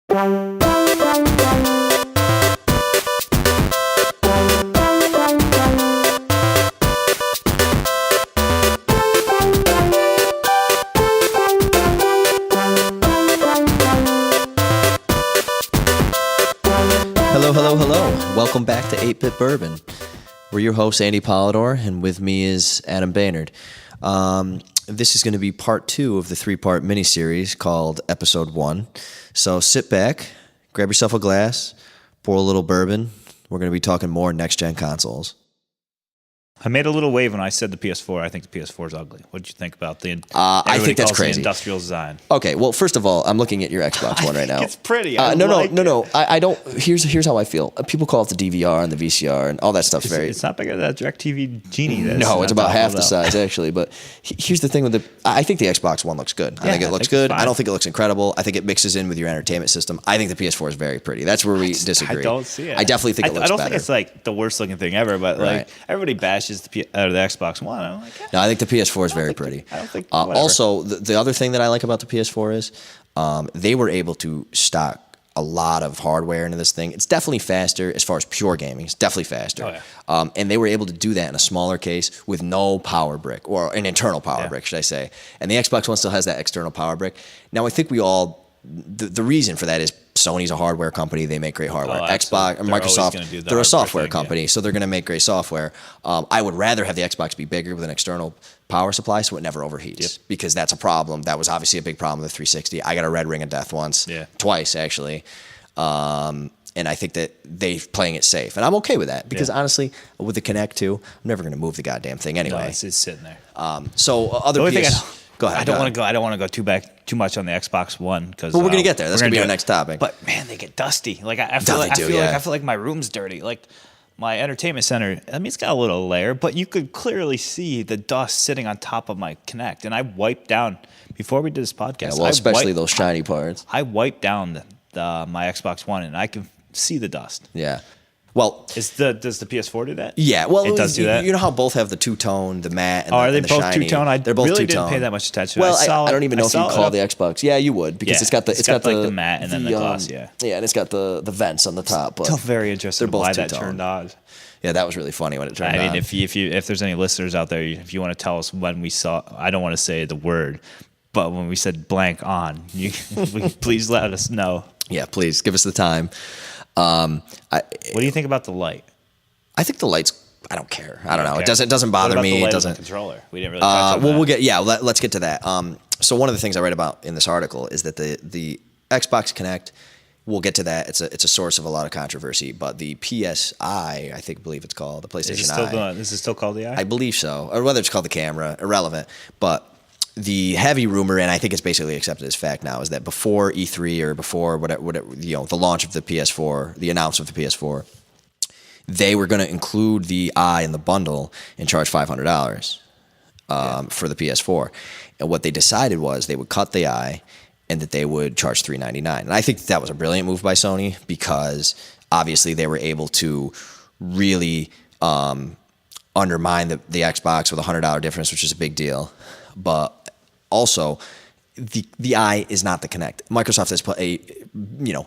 Hello. Welcome back to 8bit Bourbon. We're your host, Andy Polidor, and with me is Adam Baynard. This is going to be part 2 of the 3-part miniseries called Episode 1. So sit back, grab yourself a glass, pour a little bourbon. We're going to be talking more next-gen consoles. I made a little wave when I said the PS4. I think the PS4 is ugly. What did you think about the? I think that's crazy. The industrial design. Okay, well, first of all, I'm looking at your Xbox One right now. It's pretty. No. I don't. Here's how I feel. People call it the DVR and the VCR and all that stuff's very. It's not bigger than that DirecTV Genie. No, it's about half the size actually. But here's the thing with the. I think the Xbox One looks good. I think it looks good. I don't think it looks incredible. I think it mixes in with your entertainment system. I think the PS4 is very pretty. That's where we disagree. I don't see it. I definitely think it looks better. I don't think it's like the worst looking thing ever, but like everybody bashes the Xbox One. I'm like, no, I think the PS4 is very pretty. I don't think. Also, the other thing that I like about the PS4 is they were able to stock a lot of hardware into this thing. It's definitely faster as far as pure gaming. It's definitely faster. Oh, yeah. And they were able to do that in a smaller case with no power brick, or an internal power brick, should I say. And the Xbox One still has that external power brick. Now, I think we all, the reason for that is Sony's a hardware company. They make great hardware. Xbox, Microsoft, they're a software company, so they're going to make great software. I would rather have the Xbox be bigger with an external power supply so it never overheats, because that's a problem. That was obviously a big problem with the 360. I got a red ring of death once, twice actually. And I think that they're playing it safe. And I'm okay with that, because honestly, with the Kinect 2, I'm never going to move the goddamn thing anyway. No, it's sitting there. So other Go ahead. I don't want to go too much on the Xbox One, because we're gonna get there. That's gonna be our next topic. But man, they get dusty. Like I feel like my room's dirty. Like my entertainment center. I mean, it's got a little layer, but you could clearly see the dust sitting on top of my Kinect. And I wiped down before we did this podcast. Yeah, well, especially those shiny parts. I wiped down my Xbox One, and I can see the dust. Yeah. Well, does the PS4 do that? Yeah, well, it does do that. You know how both have the two-tone, the matte, and are they the both shiny? two-tone? They're both really two-tone. Didn't pay that much attention. Well, I don't even know if you call the Xbox. Yeah, you would, because it's got the matte and then the gloss. Yeah, and it's got the vents on the top. But still very interesting. They're both why two-tone. That turned on. Yeah, that was really funny when it turned on. I mean, if there's any listeners out there, if you want to tell us when we saw, I don't want to say the word, but when we said blank on, please let us know. Yeah, please give us the time. What do you think about the light? I think the lights. I don't care. I don't know. It doesn't bother me. It doesn't. The controller. We didn't really. Touch on that. We'll get. Yeah, let's get to that. So one of the things I read about in this article is that the Xbox Kinect. We'll get to that. It's a source of a lot of controversy. But the PSI, believe it's called the PlayStation Eye. Is it still called the Eye? I believe so, or whether it's called the camera, irrelevant. But the heavy rumor, and I think it's basically accepted as fact now, is that before E3 or before whatever the launch of the PS4, the announcement of the PS4. They were going to include the Eye in the bundle and charge $500 for the PS4. And what they decided was they would cut the Eye and that they would charge $399. And I think that was a brilliant move by Sony, because obviously they were able to really undermine the Xbox with a $100 difference, which is a big deal. But also, the Eye is not the Kinect. Microsoft has put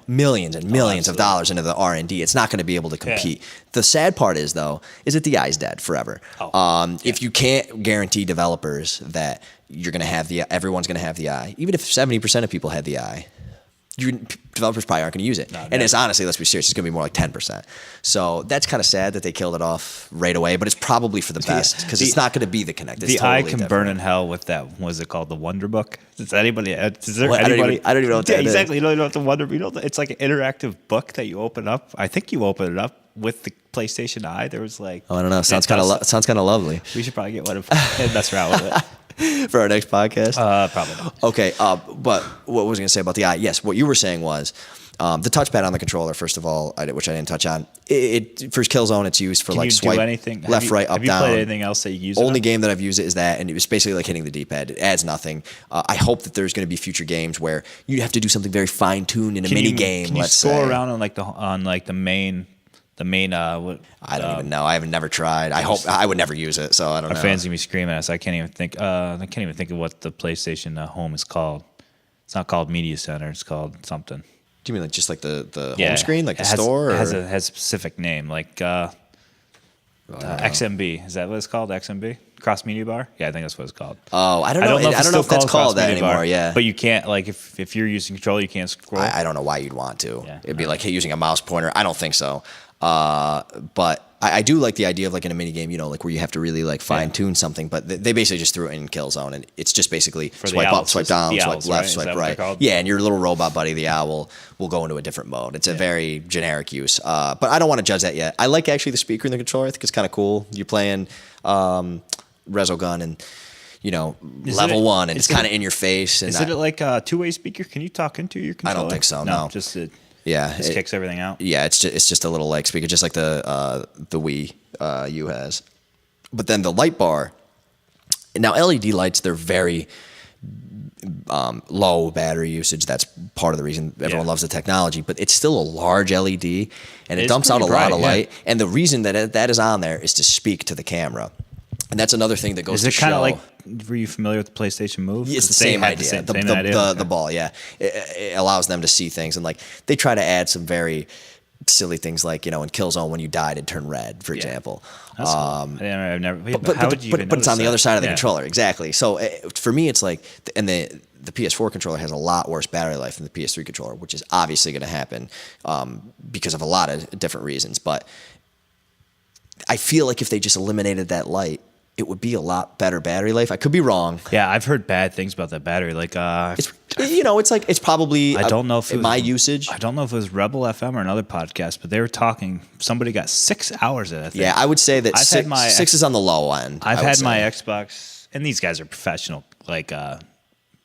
millions and millions of dollars into the R&D. It's not going to be able to compete. Yeah. The sad part is, though, is that the Eye's dead forever. If you can't guarantee developers that you're going to have everyone's going to have the Eye, even if 70% of people had the Eye, developers probably aren't going to use it. And it's honestly, let's be serious, it's going to be more like 10%. So that's kind of sad that they killed it off right away, but it's probably for the best, because it's not going to be the Kinect. The Eye can burn in hell with that. What is it called? The Wonder Book? Is anybody? I don't even know what that is. Exactly. You don't know what the Wonder Book. It's like an interactive book that you open up. I think you open it up with the PlayStation Eye. There was like. Oh, I don't know. Sounds kind of lovely. We should probably get one and mess around with it. For our next podcast? Probably not. Okay, but what was I going to say about the Eye? Yes, what you were saying was the touchpad on the controller, first of all, which I didn't touch on. For Killzone, it's used for swipe anything? left, right, up, down. Have you played anything else that you use? Only game that I've used it is that, and it was basically like hitting the D-pad. It adds nothing. I hope that there's going to be future games where you have to do something very fine-tuned in a mini game. Can you scroll around on the main? I don't even know. I haven't never tried. I would never use it, so I don't know. Our fans gonna be screaming at us. I can't even think of what the PlayStation Home is called. It's not called Media Center. It's called something. Do you mean like just like the home screen, like the store? It has a specific name, like XMB. Is that what it's called? XMB? Cross Media Bar? Yeah, I think that's what it's called. Oh, I don't know. I don't know if that's called that anymore. Yeah, but you can't, like, if you're using controller, you can't scroll. I don't know why you'd want to. Yeah, It'd be like using a mouse pointer. I don't think so. But I do like the idea of like in a mini game, like where you have to really like fine tune something. But they basically just threw it in Killzone, and it's just basically swipe up, swipe down, swipe left, swipe right. Yeah, and your little robot buddy, the owl, will go into a different mode. It's a very generic use. But I don't want to judge that yet. I like actually the speaker in the controller. I think it's kind of cool. You're playing Resogun and level 1, and it's kind of in your face. And is it like a two-way speaker? Can you talk into your controller? I don't think so. No. Just yeah, it kicks everything out. Yeah, it's just a little like speaker, just like the Wii U has. But then the light bar. Now LED lights, they're very low battery usage. That's part of the reason everyone loves the technology. But it's still a large LED, and it dumps out a lot of light. And the reason that is on there is to speak to the camera. And that's another thing that goes to show. Is it kind of like, were you familiar with the PlayStation Move? It's the same idea. The ball, yeah. It allows them to see things. And like they try to add some very silly things like, in Killzone, when you died, it'd turn red, for example. That's cool. I've never, but how would you even but it's on the other side of the Yeah. controller. Exactly. So for me, it's like, and the PS4 controller has a lot worse battery life than the PS3 controller, which is obviously going to happen because of a lot of different reasons. But I feel like if they just eliminated that light, it would be a lot better battery life. I could be wrong. Yeah, I've heard bad things about that battery. Like, it's probably. I don't know if it was, my usage. I don't know if it was Rebel FM or another podcast, but they were talking. Somebody got 6 hours of that thing. Yeah, I would say that six is on the low end. I've had my Xbox, and these guys are professional, like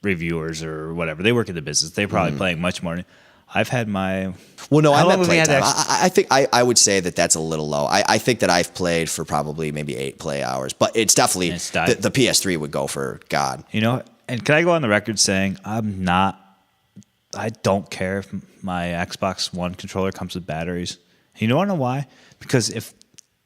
reviewers or whatever. They work in the business. They're probably playing much more. I've had my. Well, no, I meant playtime. I think I would say that that's a little low. I think that I've played for probably maybe 8 play hours, but it's definitely the PS3 would go for God. And can I go on the record saying I don't care if my Xbox One controller comes with batteries. You know why? Because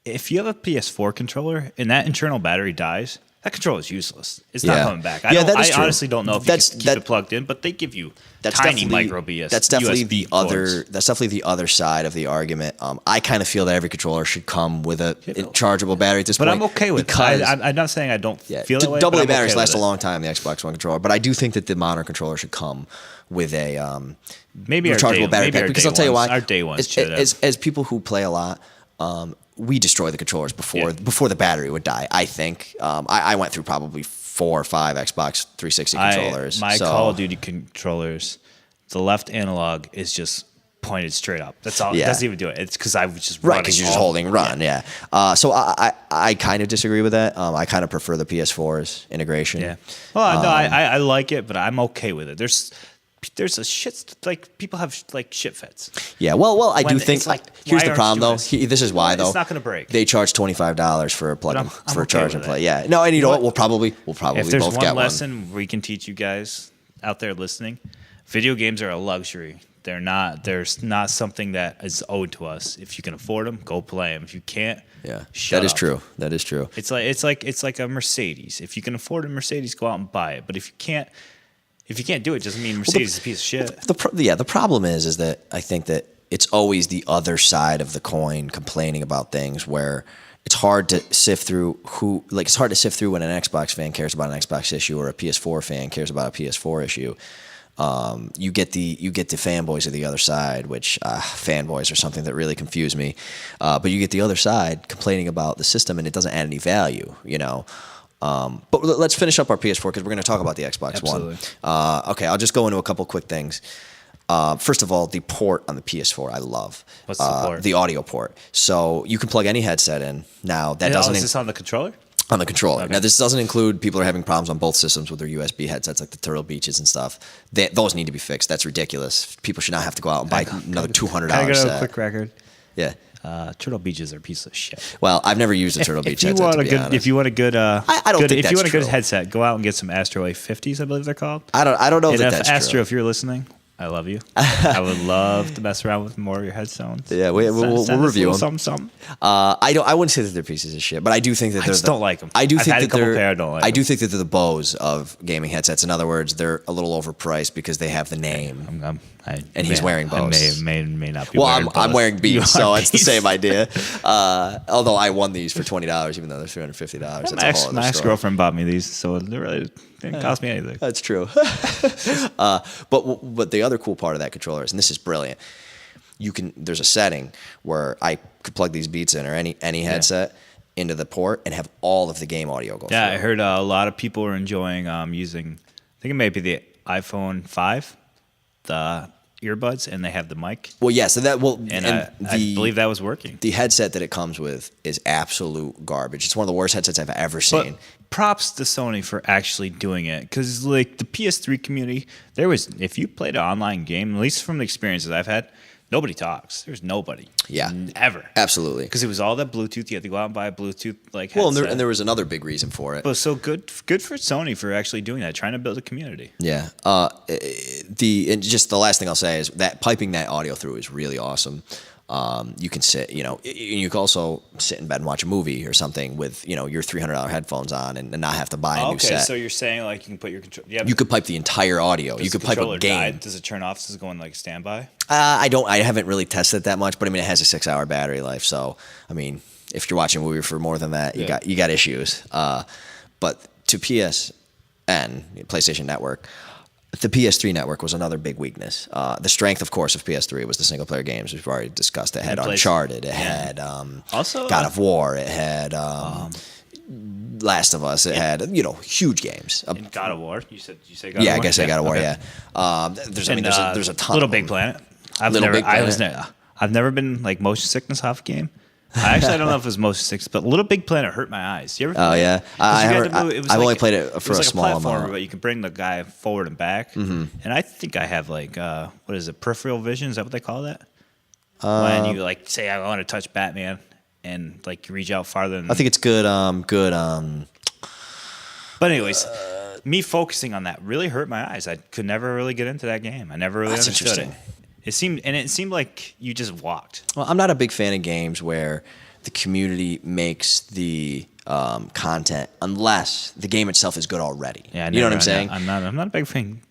if you have a PS4 controller and that internal battery dies, that controller is useless. It's not coming back. I honestly don't know if you can keep it plugged in, but they give you tiny micro BS. That's definitely USB That's definitely the other side of the argument. I kind of feel that every controller should come with a chargeable battery at this point. But I'm okay with it. I'm not saying I don't feel that way. AA batteries last a long time, the Xbox One controller. But I do think that the modern controller should come with a maybe rechargeable battery pack. Because I'll tell you why. Our day ones as people who play a lot, we destroy the controllers before the battery would die. I think I went through probably 4 or 5 Xbox 360 controllers. My Call of Duty controllers, the left analog is just pointed straight up. That's all. It doesn't even do it. It's because I was just running. Right, because you're just holding run. Yeah. So I kind of disagree with that. I kind of prefer the PS4's integration. Yeah. Well, no, I like it, but I'm okay with it. There's a shit, like, people have like shit fits. Yeah, well, I do think here's the problem though. This is why though. It's not going to break. They charge $25 for a plug for a charge and play. Yeah, no, and you know what? We'll probably if there's both get one lesson we can teach you guys out there listening. Video games are a luxury. They're not. There's not something that is owed to us. If you can afford them, go play them. If you can't, shut up. That is true. That is true. It's like a Mercedes. If you can afford a Mercedes, go out and buy it. But if you can't do it, doesn't mean Mercedes is a piece of shit. The problem is that I think that it's always the other side of the coin complaining about things where it's hard to sift through it's hard to sift through when an Xbox fan cares about an Xbox issue or a PS4 fan cares about a PS4 issue. You get the fanboys of the other side, which fanboys are something that really confuse me. But you get the other side complaining about the system and it doesn't add any value, But let's finish up our PS4 because we're going to talk about the Xbox One. Okay, I'll just go into a couple quick things. First of all, the port on the PS4 I love. What's the port? The audio port. So you can plug any headset in. Now that doesn't. Is this on the controller? On the controller. Okay. Now this doesn't include people are having problems on both systems with their USB headsets, like the Turtle Beaches and stuff. Those need to be fixed. That's ridiculous. People should not have to go out and buy another $200 Can I set. go a quick record? Yeah. Turtle Beaches are a piece of shit. Well, I've never used a Turtle Beach headset. If you want a good, I don't think if that's you want a good true. headset, go out and get some Astro A50s. I believe they're called. I don't know if that's Astro, true. if you're listening, I love you. I would love to mess around with more of your headphones. Yeah, we'll review them. Something. I wouldn't say that they're pieces of shit, but I do think that I just don't like them. I do I've think had that a couple they're. pair I don't like. I do think that they're the Bose of gaming headsets. In other words, they're a little overpriced because they have the name. and he's wearing both. I may not be. Well, wearing I'm wearing Beats, so it's the Beats. same idea. Although I won these for $20, even though they're $350. My ex-girlfriend bought me these, so it really didn't cost me anything. That's true. But the other cool part of that controller is, and this is brilliant, there's a setting where I could plug these Beats in or any headset into the port and have all of the game audio go through. Yeah, I heard a lot of people are enjoying using, I think it may be the iPhone 5, the earbuds, and they have the mic. Well, yeah, so that I believe that was working. The headset that it comes with is absolute garbage. It's one of the worst headsets I've ever seen. But props to Sony for actually doing it, because like the PS3 community, if you played an online game, at least from the experiences I've had, nobody talks. There's nobody. Yeah. Ever. Absolutely. Because it was all that Bluetooth. You had to go out and buy a Bluetooth headset. Well, and there was another big reason for it. But so good for Sony for actually doing that, trying to build a community. Yeah. And just the last thing I'll say is that piping that audio through is really awesome. You can sit, you can also sit in bed and watch a movie or something with, your $300 headphones on and not have to buy a new set. Okay, so you're saying like you can put your control. Yeah, you could pipe the entire audio. You could pipe a game. Does it turn off? Does it go in like standby? I haven't really tested it that much, but I mean, it has a 6-hour battery life. So, I mean, if you're watching a movie for more than that, you got issues. But to PSN, PlayStation Network, the PS3 network was another big weakness. The strength, of course, of PS3 was the single-player games. We've already discussed. It had Uncharted. It had also God of War. It had Last of Us. It had huge games. And God of War. You say God of War? Yeah, I guess I God of War. Okay. Yeah. There's a ton. Little of Big them. Planet. I've never been like motion sickness off a game. I don't know if it was motion sickness, but Little Big Planet hurt my eyes. You ever? Oh yeah, I've only played it for a small amount. But you can bring the guy forward and back, and I think I have like what is it, peripheral vision? Is that what they call that? When you like say I want to touch Batman and like you reach out farther. I think it's good. But anyways, me focusing on that really hurt my eyes. I could never really get into that game. I never really understood it. It seemed like you just walked. Well, I'm not a big fan of games where the community makes the content unless the game itself is good already. Yeah, you know what I'm saying? I'm not a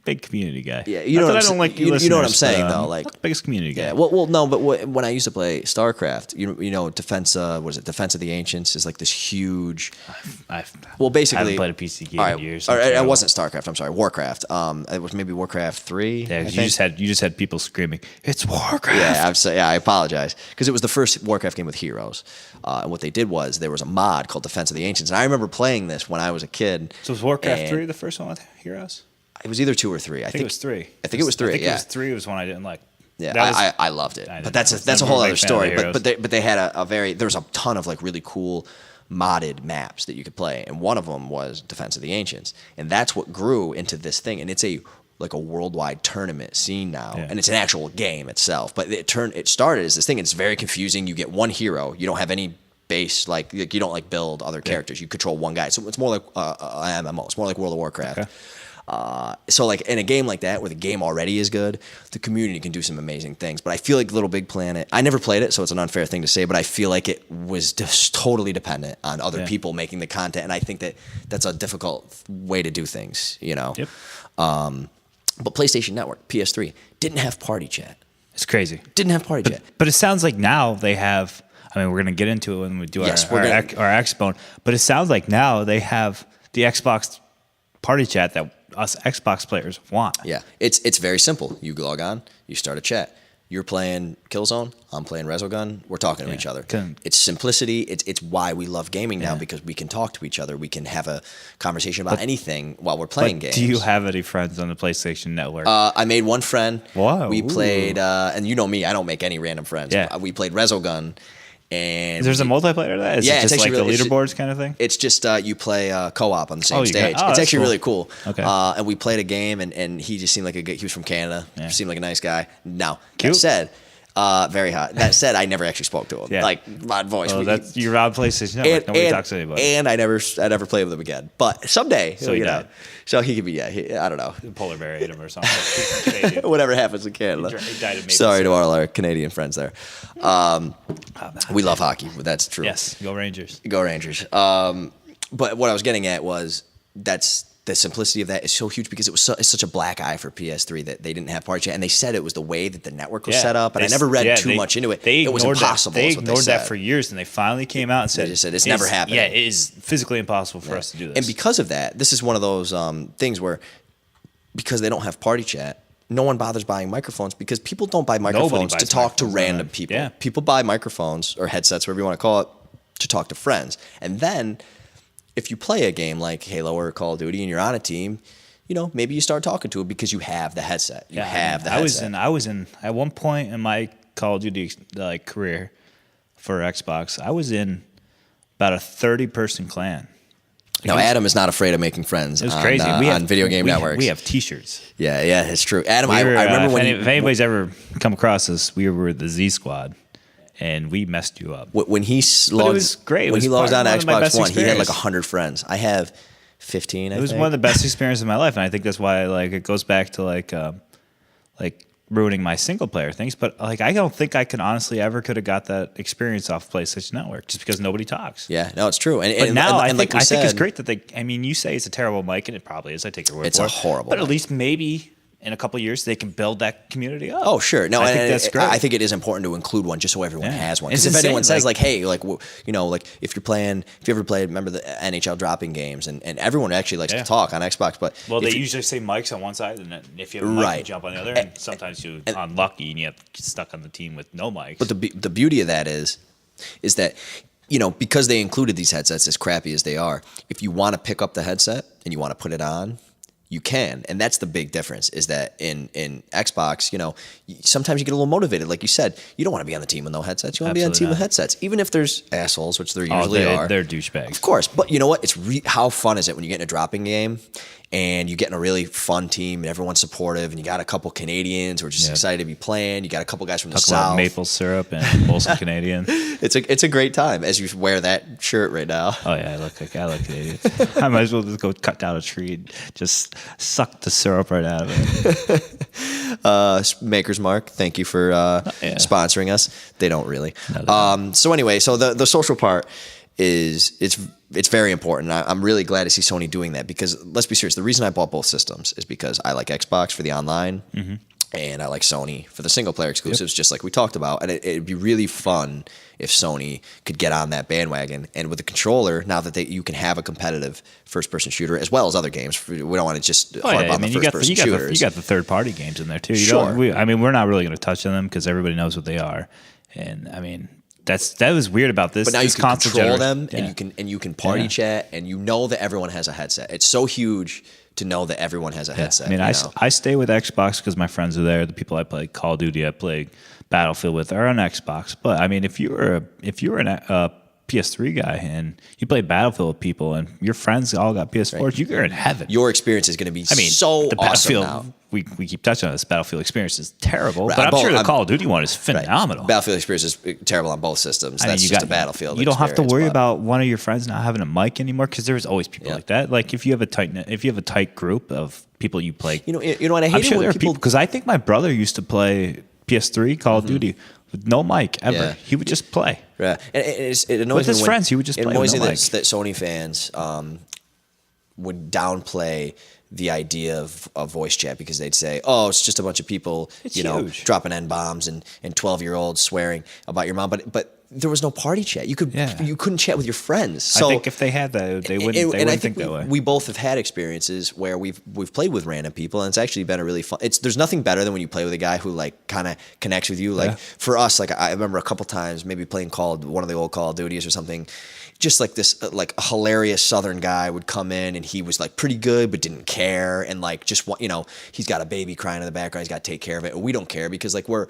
big community guy. Yeah, you know what I'm saying. You know what I'm saying though. Like not the biggest community guy. Yeah. Well, no, but when I used to play StarCraft, Defense. Defense of the Ancients is like this huge. Basically, I haven't played a PC game in years. It wasn't StarCraft. I'm sorry, Warcraft. It was maybe Warcraft 3. Yeah, you just had people screaming, "It's Warcraft!" Yeah, I apologize because it was the first Warcraft game with heroes. And what they did was there was a mod called Defense of the Ancients, and I remember playing this when I was a kid. So was Warcraft 3 the first one with heroes? It was either 2 or 3. I think it was 3. I think it was 3. I think it was 3 was one I didn't like. Yeah, I loved it, but that's a whole other story. But they had there was a ton of like really cool modded maps that you could play, and one of them was Defense of the Ancients, and that's what grew into this thing, and it's a worldwide tournament scene now, and it's an actual game itself. But it started as this thing, and it's very confusing. You get one hero, you don't have any base, like you don't build other characters. You control one guy, so it's more like an MMO. It's more like World of Warcraft. Okay. So in a game like that, where the game already is good, the community can do some amazing things. But I feel like Little Big Planet, I never played it, so it's an unfair thing to say, but I feel like it was just totally dependent on other people making the content, and I think that's a difficult way to do things, Yep. But PlayStation Network, PS3, didn't have party chat. It's crazy. Didn't have party chat. But it sounds like now they have, we're going to get into it when we do our Xbone, but it sounds like now they have the Xbox party chat that us Xbox players want. Yeah, it's very simple. You log on, you start a chat. You're playing Killzone, I'm playing Resogun. We're talking to each other. It's simplicity. It's why we love gaming now, because we can talk to each other. We can have a conversation about anything while we're playing games. Do you have any friends on the PlayStation Network? I made one friend. Wow. We played, and you know me, I don't make any random friends. Yeah. We played Resogun. And there's a multiplayer to that? Is it just like the leaderboards kind of thing? It's just you play co-op on the same stage. It's actually really cool. Okay. And we played a game, and he just seemed like he was from Canada. Yeah. Seemed like a nice guy. Now, cute. That said, very hot. That said, I never actually spoke to him. Yeah. Like, my voice. You're on PlayStation Network. Nobody talks to anybody. And I never played with him again. But someday, so he died. So he could be, I don't know. The polar bear ate him or something. Whatever happens in Canada. He died of Sorry to all our Canadian friends there. We love hockey. That's true. Yes, go Rangers. Go Rangers. But what I was getting at was that's the simplicity of that is so huge because it's such a black eye for PS3 that they didn't have party chat, and they said it was the way that the network was set up. And I never read too much into it. It was impossible. They ignored that for years, and they finally came out and said, they just said it's never happened. Yeah, it is physically impossible for us to do this. And because of that, this is one of those things where because they don't have party chat, no one bothers buying microphones because people don't buy microphones to talk to random people. Yeah. People buy microphones or headsets, whatever you want to call it, to talk to friends. And then if you play a game like Halo or Call of Duty and you're on a team, maybe you start talking to it because you have the headset. You have the headset. I was in at one point in my Call of Duty career for Xbox, I was in about a 30-person clan. Now, Adam is not afraid of making friends. It was crazy. On video game networks. We have T-shirts. Yeah, it's true. Adam, I remember when if anybody's ever come across us, we were the Z Squad, and we messed you up. When he logged, it was great. When he logged on Xbox One, he had like 100 friends. I have 15. It was one of the best experiences of my life, and I think that's why it goes back to like ruining my single player things. But I don't think I could honestly ever could have got that experience off PlayStation Network just because nobody talks. Yeah, no, it's true. But now I think it's great that they. I mean, you say it's a terrible mic, and it probably is. I take your word for it. It's a horrible. But at least maybe in a couple of years they can build that community up. Oh, sure. No, I think that's great. I think it is important to include one just so everyone has one. Because if anyone says hey, if you're playing, if you ever played, remember the NHL dropping games, and everyone actually likes to talk on Xbox, but they usually say mics on one side, and then if you have a mic, you jump on the other, and sometimes you're unlucky and you have to get stuck on the team with no mics. But the beauty of that is that because they included these headsets, as crappy as they are, if you want to pick up the headset and you want to put it on, you can. And that's the big difference is that in Xbox, sometimes you get a little motivated. Like you said, you don't want to be on the team with no headsets. You want to be on the team with headsets. Even if there's assholes, which there usually are. They're douchebags. Of course. But you know what? How fun is it when you get in a dropping game and you get in a really fun team and everyone's supportive and you got a couple Canadians who are just excited to be playing. You got a couple guys from the South. About maple syrup and Molson Canadian. It's a great time as you wear that shirt right now. Oh yeah, I look Canadian. I might as well just go cut down a tree and just suck the syrup right out of it. Maker's Mark, thank you for sponsoring us. They don't really. No, so anyway, the social part is it's very important. I'm really glad to see Sony doing that because let's be serious. The reason I bought both systems is because I like Xbox for the online and I like Sony for the single player exclusives, just like we talked about. And it'd be really fun if Sony could get on that bandwagon. And with the controller, now that you can have a competitive first person shooter as well as other games. We don't want to just harp on the first person shooters. You got the third party games in there too. We're not really going to touch on them because everybody knows what they are. And I mean, that was weird about this. But now you can control them, and you can party chat, and that everyone has a headset. It's so huge to know that everyone has a headset. I mean, I stay with Xbox because my friends are there. The people I play Call of Duty, I play Battlefield with are on Xbox. But I mean, if you were a PS3 guy and you play Battlefield with people and your friends all got PS4s, you're in heaven. Your experience is going to be so the awesome now. We keep touching on this. Battlefield experience is terrible, but I'm sure the Call of Duty one is phenomenal. Battlefield experience is terrible on both systems. That's just a Battlefield. You don't have to worry about one of your friends not having a mic anymore because there's always people like that. Like if you have a tight group of people you play, you know what I hate. I'm sure there are people because I think my brother used to play PS3 Call of Duty with no mic ever. Yeah. He would just play. Yeah, and it annoys with his friends. He would just play. It annoys me that Sony fans would downplay the idea of voice chat because they'd say, "Oh, it's just a bunch of people, dropping N-bombs and 12-year-olds swearing about your mom." But there was no party chat. You couldn't chat with your friends. So I think if they had that, they wouldn't think that way. We both have had experiences where we've played with random people, and it's actually been a really fun. There's nothing better than when you play with a guy who kind of connects with you. For us, I remember a couple times maybe playing one of the old Call of Duties or something. Just like this, a hilarious Southern guy would come in and he was pretty good but didn't care and he's got a baby crying in the background. He's got to take care of it. And we don't care because we're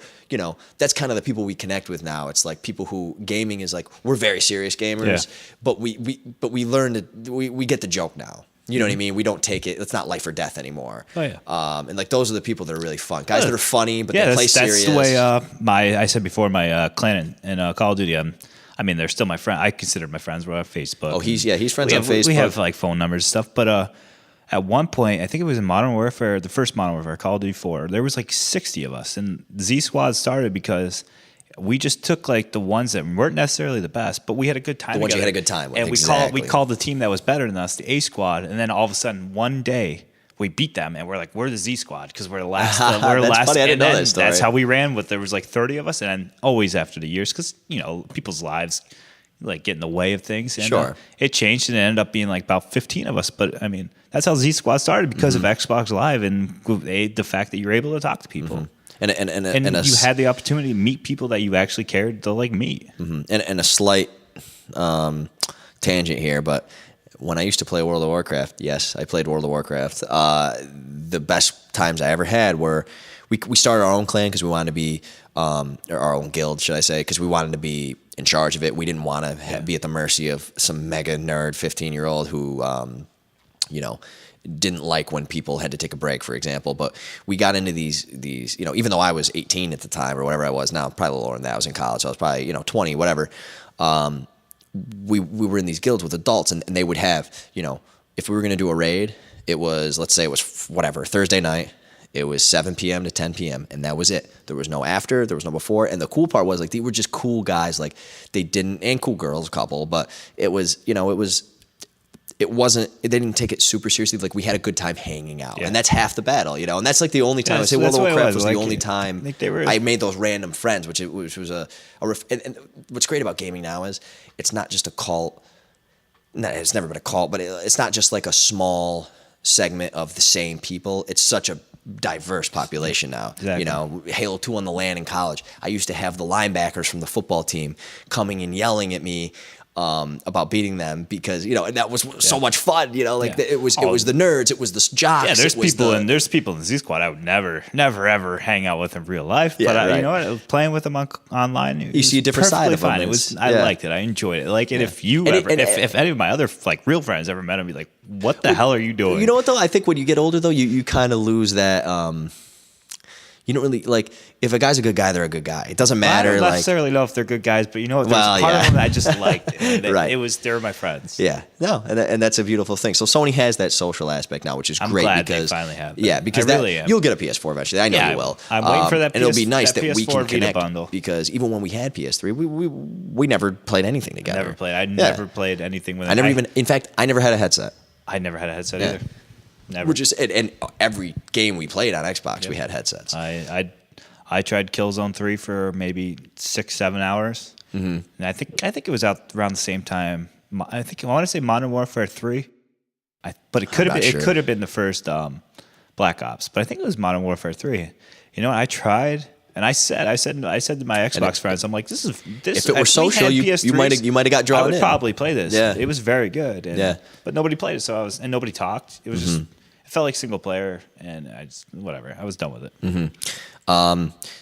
that's kind of the people we connect with now. It's people who gaming is we're very serious gamers, but we learn to we get the joke now. You know what I mean? We don't take it. It's not life or death anymore. Oh yeah. And those are the people that are really fun. Guys that are funny, but they play serious. That's the way I said before my clan in Call of Duty. I mean, they're still my friend. I consider my friends. We're on Facebook. Oh, he's friends on Facebook. We have phone numbers and stuff. But at one point, I think it was in Modern Warfare, the first Modern Warfare, Call of Duty 4. There was 60 of us, and Z Squad started because we just took like the ones that weren't necessarily the best, but we had a good time. The ones together. you had a good time with. And exactly. we called the team that was better than us the A squad, and then all of a sudden one day we beat them, and we're like, we're the Z squad because we're the last. We're that's last. Funny. I didn't know that story. That's how we ran. There was like 30 of us, and then always after the years, because people's lives like get in the way of things. And, sure. It changed, and it ended up being like about 15 of us. But I mean, that's how Z Squad started because of Xbox Live and the fact that you're able to talk to people. And you had the opportunity to meet people that you actually cared to like meet. And a slight tangent here, but when I used to play World of Warcraft, yes, I played World of Warcraft. The best times I ever had were we started our own clan because we wanted to be or our own guild, should I say? Because we wanted to be in charge of it. We didn't want to be at the mercy of some mega nerd 15-year-old who didn't like when people had to take a break, for example. But we got into these even though I was 18 at the time or whatever I was now, probably a little lower than that. I was in college, so I was probably 20, whatever. We were in these guilds with adults, and they would have, if we were going to do a raid, let's say it was Thursday night. It was 7 p.m. to 10 p.m. and that was it. There was no after, there was no before. And the cool part was like they were just cool guys. Like and cool girls, a couple, but it didn't take it super seriously. Like we had a good time hanging out, and that's half the battle, and that's like the only time I say World of Warcraft was the only time I made those random friends, which was and what's great about gaming now is it's not just a cult. It's never been a cult, but it's not just like a small segment of the same people. It's such a diverse population now. Exactly. Halo 2 on the LAN in college. I used to have the linebackers from the football team coming and yelling at me about beating them because and that was so much fun. It was the nerds, it was the jocks. Yeah, there's people in Z Squad I would never ever hang out with in real life. Yeah, but right. you know what? Playing with them online, you see a different side of them. I liked it. I enjoyed it. Like, and if any of my other like real friends ever met him, be like, "What the hell are you doing?" You know what though? I think when you get older though, you kind of lose that. You don't really like if a guy's a good guy, they're a good guy. It doesn't matter. I don't necessarily know if they're good guys, but there's part of them that I just liked. Right. They were my friends. Yeah, no, and that's a beautiful thing. So Sony has that social aspect now, which is I'm great glad because they finally have that. Yeah, because you'll get a PS4 eventually. I know you will. I'm waiting for that. And it'll be nice that we can PS4 connect bundle. because even when we had PS3, we never played anything together. Never played. I never played anything with. In fact, I never had a headset. I never had a headset either. Never. And every game we played on Xbox, we had headsets. I tried Killzone 3 for maybe 6-7 hours, and I think it was out around the same time. I want to say Modern Warfare 3, but it could have been the first Black Ops, but I think it was Modern Warfare 3. I tried, and I said to my Xbox friends, I'm like, this. If it were social, you might have got drawn in. I would probably play this. Yeah. It was very good. But nobody played it, and nobody talked. It was just. It felt like single player, and I was done with it.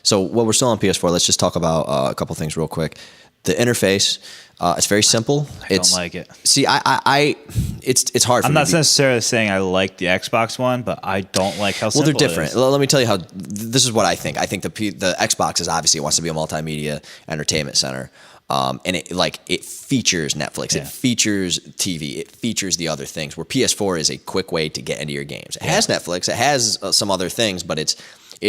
So while we're still on PS4, let's just talk about a couple things real quick. The interface, it's very simple. I don't like it. See, it's hard for me. I'm not necessarily saying I like the Xbox one, but I don't like how simple they're different. it is. Let me tell you how. This is what I think. I think the Xbox is obviously it wants to be a multimedia entertainment center. And it features Netflix, it features TV, it features the other things. Where PS4 is a quick way to get into your games. It has Netflix, it has some other things, but it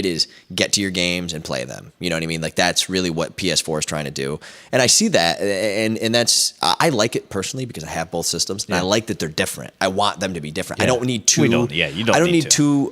is get to your games and play them. You know what I mean? Like that's really what PS4 is trying to do. And I see that, and that's I like it personally because I have both systems, and I like that they're different. I want them to be different. I don't need two. You don't I don't need two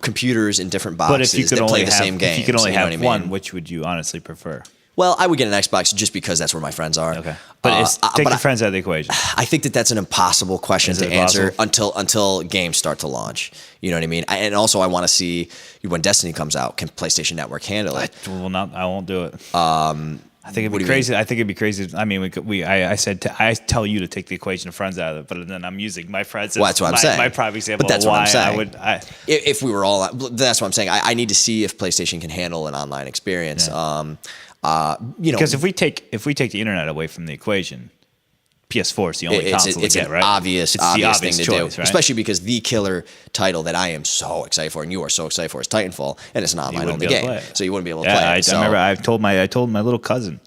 computers in different boxes but if you could that only play the same games. If you could only have one, one, which would you honestly prefer? Well, I would get an Xbox just because that's where my friends are. Okay, but take your friends out of the equation. I think that's an impossible question to answer until games start to launch. You know what I mean? And also, I want to see when Destiny comes out, can PlayStation Network handle it? I won't do it. I think it'd be crazy. I think it'd be crazy. I mean, I tell you to take the equation of friends out of it, but then I'm using my friends. Well, that's what I'm saying. My prime example. But that's what I'm saying. If we were all, that's what I'm saying. I need to see if PlayStation can handle an online experience. Yeah. Because if we take the internet away from the equation, PS4 is the only console to get, right? It's the obvious thing to choice, do, right? Especially because the killer title that I am so excited for, and you are so excited for, is Titanfall, and it's an online only game, so you wouldn't be able to play it. I remember I told my little cousin.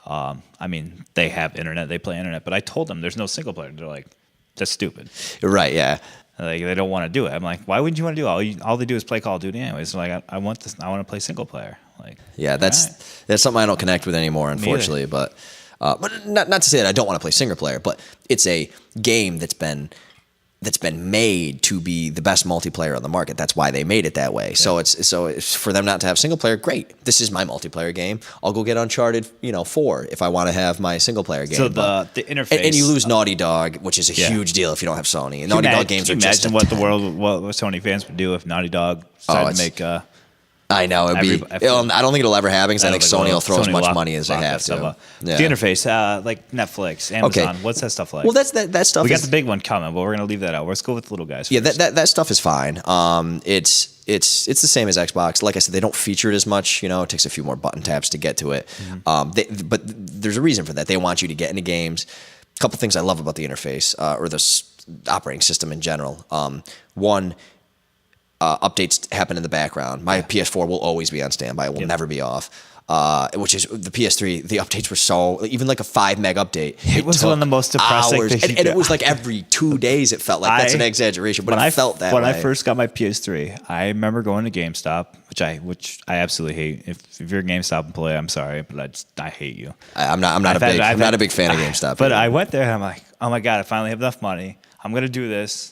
I mean, they have internet, they play internet, but I told them there's no single player. They're like, that's stupid. Right? Yeah. Like they don't want to do it. I'm like, why wouldn't you want to do it? All they do is play Call of Duty anyways. So like, I want this. I want to play single player. Like, yeah, that's something I don't connect with anymore, unfortunately. But not to say that I don't want to play single player, but it's a game that's been made to be the best multiplayer on the market. That's why they made it that way. Yeah. So it's for them not to have single player. Great, this is my multiplayer game. I'll go get Uncharted, 4 if I want to have my single player game. So the interface, and you lose Naughty Dog, which is a huge deal if you don't have Sony. And Naughty Dog games are just imagine what Sony fans would do if Naughty Dog decided to make. I know it'd be. I don't think it'll ever happen because I think Sony will throw as much money as they have to. The interface, like Netflix, Amazon, what's that stuff like? Well, that stuff. We got the big one coming, but we're gonna leave that out. Let's go with the little guys. Yeah, that stuff is fine. It's the same as Xbox. Like I said, they don't feature it as much. It takes a few more button taps to get to it. Mm-hmm. But there's a reason for that. They want you to get into games. A couple things I love about the interface or the operating system in general. One. Updates happen in the background. My PS4 will always be on standby. It will never be off. Which is the PS3. The updates were so even like a 5 meg update. It was one of the most depressing things. And it was like every 2 days. It felt like that's an exaggeration, but it felt that way. When I first got my PS3, I remember going to GameStop, which I absolutely hate. If you're a GameStop employee, I'm sorry, but I hate you. I'm not a big fan of GameStop. But I went there and I'm like, oh my god, I finally have enough money. I'm gonna do this.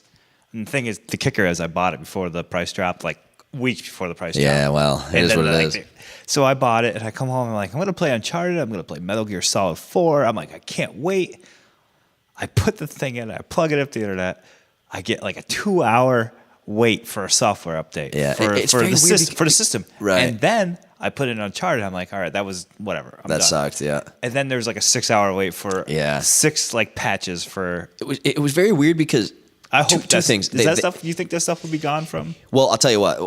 And the thing is, the kicker is I bought it before the price dropped, like weeks before the price dropped. Yeah, well, it is what it is. So I bought it, and I come home, and I'm like, I'm going to play Uncharted. I'm going to play Metal Gear Solid 4. I'm like, I can't wait. I put the thing in. I plug it up to the internet. I get like a 2-hour wait for a software update for the system. Right. And then I put in Uncharted. I'm like, all right, that was whatever. I'm done. Sucked, yeah. And then there's like a 6-hour wait for 6 like patches for. It was very weird because. I hope two things. Stuff? You think that stuff will be gone from? Well, I'll tell you what.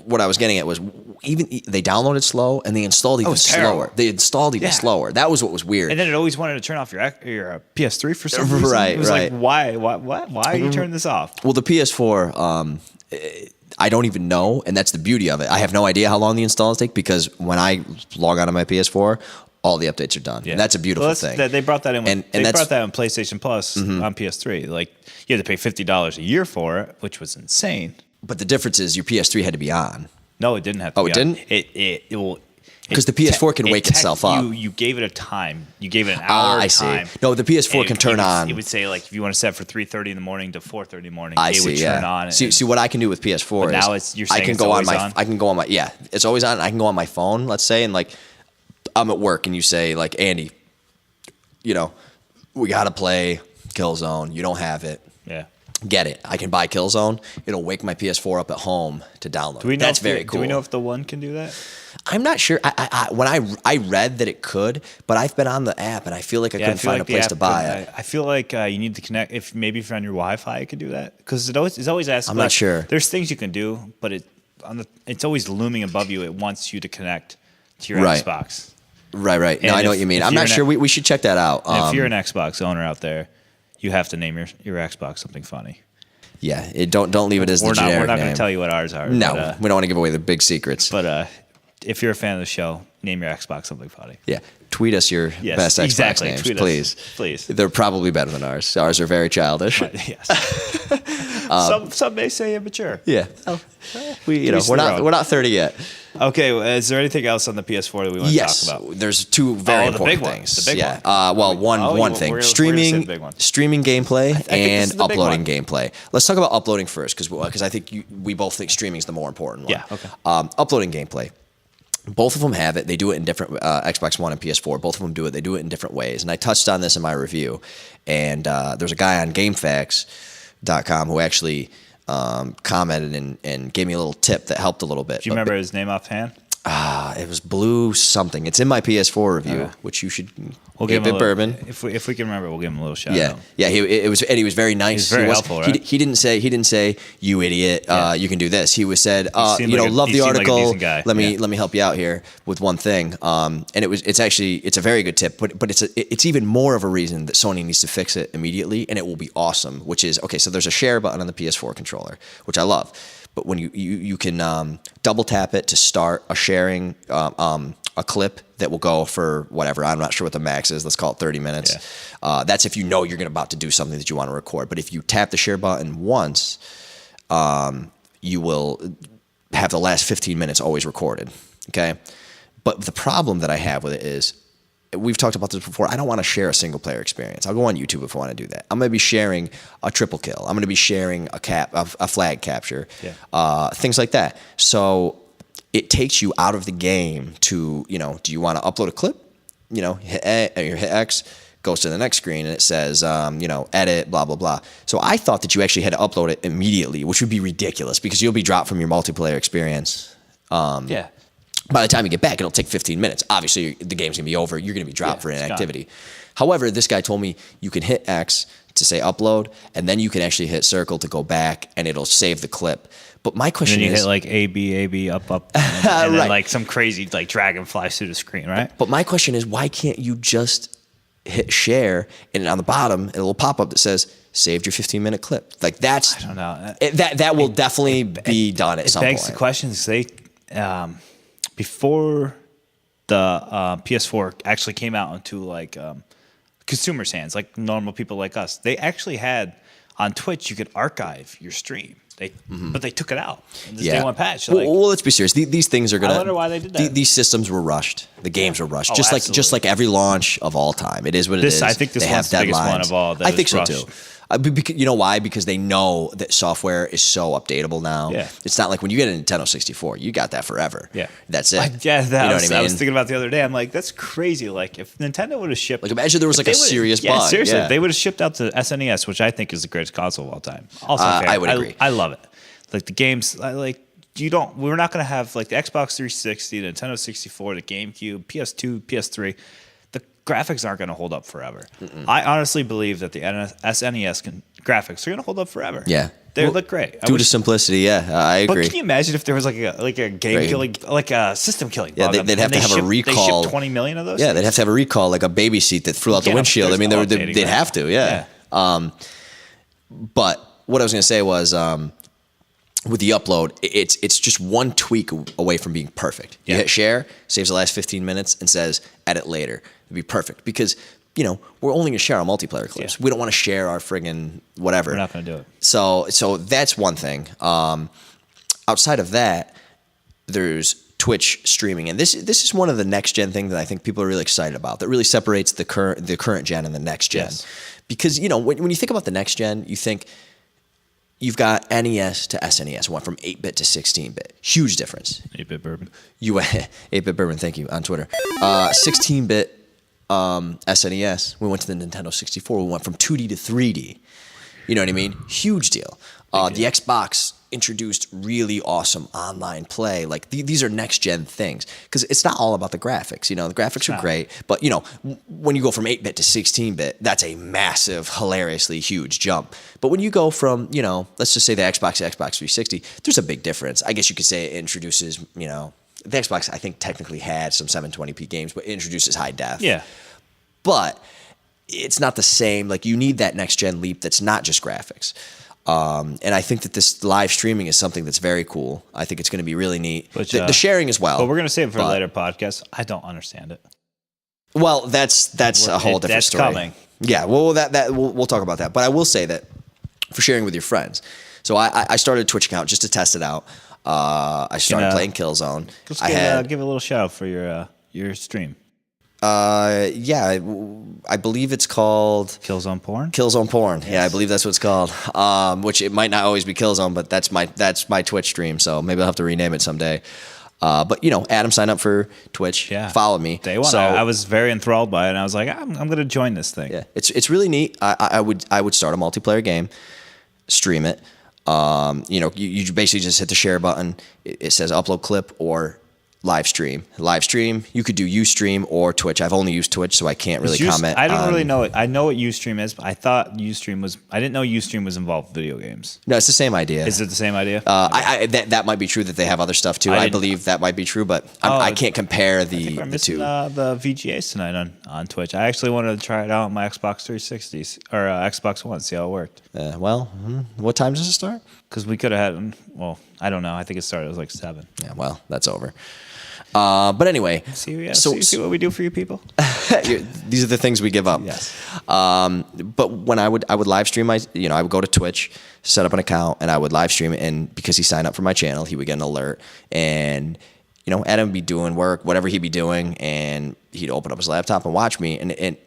What I was getting at was even they downloaded slow and they installed even slower. They installed even slower. That was what was weird. And then it always wanted to turn off your PS3 for some reason. Right, it was like, why are you turning this off? Well, the PS4, I don't even know, and that's the beauty of it. I have no idea how long the installs take because when I log on to my PS4. All the updates are done. Yeah. And that's a beautiful thing. They brought that in. They brought that in PlayStation Plus on PS3. Like you had to pay $50 a year for it, which was insane. But the difference is your PS3 had to be on. No, it didn't have to. Oh, it didn't. It will. Because the PS4 can wake itself up. You gave it a time. You gave it an hour. I see. Time. No, the PS4 can turn on. It would say like if you want to set for 3:30 in the morning to 4:30 in the morning. It would turn on. See what I can do with PS4 is now you're saying it's always on? I can go on my it's always on. I can go on my phone. Let's say and like. I'm at work and you say like, Andy, we got to play Killzone. You don't have it. Yeah. Get it. I can buy Killzone. It'll wake my PS4 up at home to download. That's very cool. Do we know if the one can do that? I'm not sure. When I read that it could, but I've been on the app and I feel like I couldn't find a place to buy it. I feel like you need to connect. If you're on your Wi-Fi, it could do that because it's always asking. I'm not sure. There's things you can do, but it's always looming above you. It wants you to connect to your Xbox. Right. No, I know what you mean. I'm not sure. We should check that out. If you're an Xbox owner out there, you have to name your Xbox something funny. Yeah, don't leave it as the generic name. We're not going to tell you what ours are. No, we don't want to give away the big secrets. But if you're a fan of the show, name your Xbox something funny. Yeah, tweet us your best Xbox names, please. They're probably better than ours. Ours are very childish. Yes. Some may say immature. Yeah. We're not 30 yet. Okay, is there anything else on the PS4 that we want to talk about? There's two very important things. The big one. One thing. Streaming gameplay and uploading gameplay. Let's talk about uploading first because I think we both think streaming is the more important one. Yeah, okay. Uploading gameplay. Both of them have it. They do it in different Xbox One and PS4. Both of them do it. They do it in different ways. And I touched on this in my review. And there's a guy on GameFAQs.com who actually commented and gave me a little tip that helped a little bit. Do you remember his name offhand? It was Blue something. It's in my PS4 review, which you should. We'll give 8bit Bourbon. If we can remember, we'll give him a little shout out. Yeah. He was very nice. He was very helpful. Right? He didn't say you idiot. You can do this. He said love the article. Like let me help you out here with one thing. And it's a very good tip, but it's even more of a reason that Sony needs to fix it immediately, and it will be awesome. Which is okay. So there's a share button on the PS4 controller, which I love. But when you can double tap it to start a sharing a clip that will go for whatever. I'm not sure what the max is. Let's call it 30 minutes. Yeah. That's if you know you're about to do something that you want to record. But if you tap the share button once, you will have the last 15 minutes always recorded. Okay. But the problem that I have with it is, we've talked about this before, I don't want to share a single player experience. I'll go on YouTube if I want to do that. I'm going to be sharing a triple kill. I'm going to be sharing a flag capture, things like that. So it takes you out of the game to, do you want to upload a clip? Hit X, goes to the next screen, and it says, edit, blah, blah, blah. So I thought that you actually had to upload it immediately, which would be ridiculous because you'll be dropped from your multiplayer experience. By the time you get back, it'll take 15 minutes. Obviously, the game's going to be over. You're going to be dropped for inactivity. However, this guy told me you can hit X to say upload, and then you can actually hit circle to go back, and it'll save the clip. But my question is... And then you hit like A, B, up, and then like some crazy like dragon flies through the screen, right? But my question is, why can't you just hit share, and on the bottom, a little pop-up that says, saved your 15-minute clip? Like, that's... I don't know. That will definitely be done at some point. It begs the question, before the PS4 actually came out into like consumers' hands, like normal people like us, they actually had on Twitch you could archive your stream. But they took it out in this day one patch. Well, let's be serious. These things are gonna. I wonder why they did that. These systems were rushed. The games were rushed, just like every launch of all time. It is what it is. I think this one's the biggest one of all. I think so too. You know why? Because they know that software is so updatable now. Yeah. It's not like when you get a Nintendo 64, you got that forever. Yeah. That's it. I was thinking about the other day. I'm like, that's crazy. Like, if Nintendo would have shipped... Like, imagine there was like a serious bug. Yeah, seriously. If they would have shipped out to SNES, which I think is the greatest console of all time. Also, I would agree. I love it. Like, the games... we're not going to have, like, the Xbox 360, the Nintendo 64, the GameCube, PS2, PS3... graphics aren't going to hold up forever. I honestly believe that the SNES graphics are going to hold up forever. Yeah. They look great. Due to simplicity, yeah, I agree. But can you imagine if there was like a game killing, like a system killing bug? Yeah, they'd have to have a recall. They shipped 20 million of those? Yeah, they'd have to have a recall, like a baby seat that flew out the windshield. I mean, they'd have to, yeah. But what I was going to say was, with the upload, it's just one tweak away from being perfect. You hit share, saves the last 15 minutes, and says edit later. It'd be perfect because, we're only going to share our multiplayer clips. We don't want to share our friggin' whatever. We're not going to do it. So that's one thing. Outside of that, there's Twitch streaming, and this is one of the next gen things that I think people are really excited about. That really separates the current gen and the next gen, because when you think about the next gen, you think. You've got NES to SNES, went from 8-bit to 16-bit. Huge difference. 8-bit Bourbon. 8-bit Bourbon, thank you, on Twitter. 16-bit SNES, we went to the Nintendo 64. We went from 2D to 3D. You know what I mean? Huge deal. The Xbox introduced really awesome online play. Like these are next gen things because it's not all about the graphics. The graphics are great, but when you go from 8-bit to 16-bit, that's a massive, hilariously huge jump. But when you go from let's just say the Xbox to Xbox 360, there's a big difference. I guess you could say it introduces the Xbox. I think technically had some 720p games, but it introduces high def. Yeah, but it's not the same. Like you need that next gen leap that's not just graphics. And I think that this live streaming is something that's very cool. I think it's going to be really neat. The sharing as well. But we're going to save it for a later podcast. I don't understand it. Well, that's a whole different story. That's coming. Yeah, well, we'll talk about that. But I will say that for sharing with your friends. So I started a Twitch account just to test it out. I started playing Killzone. Let's give a little shout out for your stream. I believe it's called Killzone Porn. Killzone Porn. Yes. Yeah, I believe that's what it's called. Which it might not always be Killzone, but that's my Twitch stream. So maybe I'll have to rename it someday. But Adam signed up for Twitch. Yeah. Followed me. Day one. So I was very enthralled by it, and I was like, I'm going to join this thing. Yeah, it's really neat. I would start a multiplayer game, stream it. You basically just hit the share button. It says upload clip or live stream. You could do Ustream or Twitch. I've only used Twitch, so I can't really comment. I don't really know it. I know what Ustream is, but I thought Ustream was. I didn't know Ustream was involved with video games. No, it's the same idea. Is it the same idea? That might be true that they have other stuff too. I believe that might be true, but I can't compare the two. The VGAs tonight on Twitch. I actually wanted to try it out on my Xbox 360s or Xbox One, see how it worked. What time does it start? Because we could have had. Well, I don't know. I think it started. It was like 7. Yeah. Well, that's over. But anyway, see what we do for you people. These are the things we give up. Yes. But when I would live stream I would go to Twitch, set up an account, and I would live stream it. And because he signed up for my channel, he would get an alert. And Adam would be doing work, whatever he'd be doing, and he'd open up his laptop and watch me. And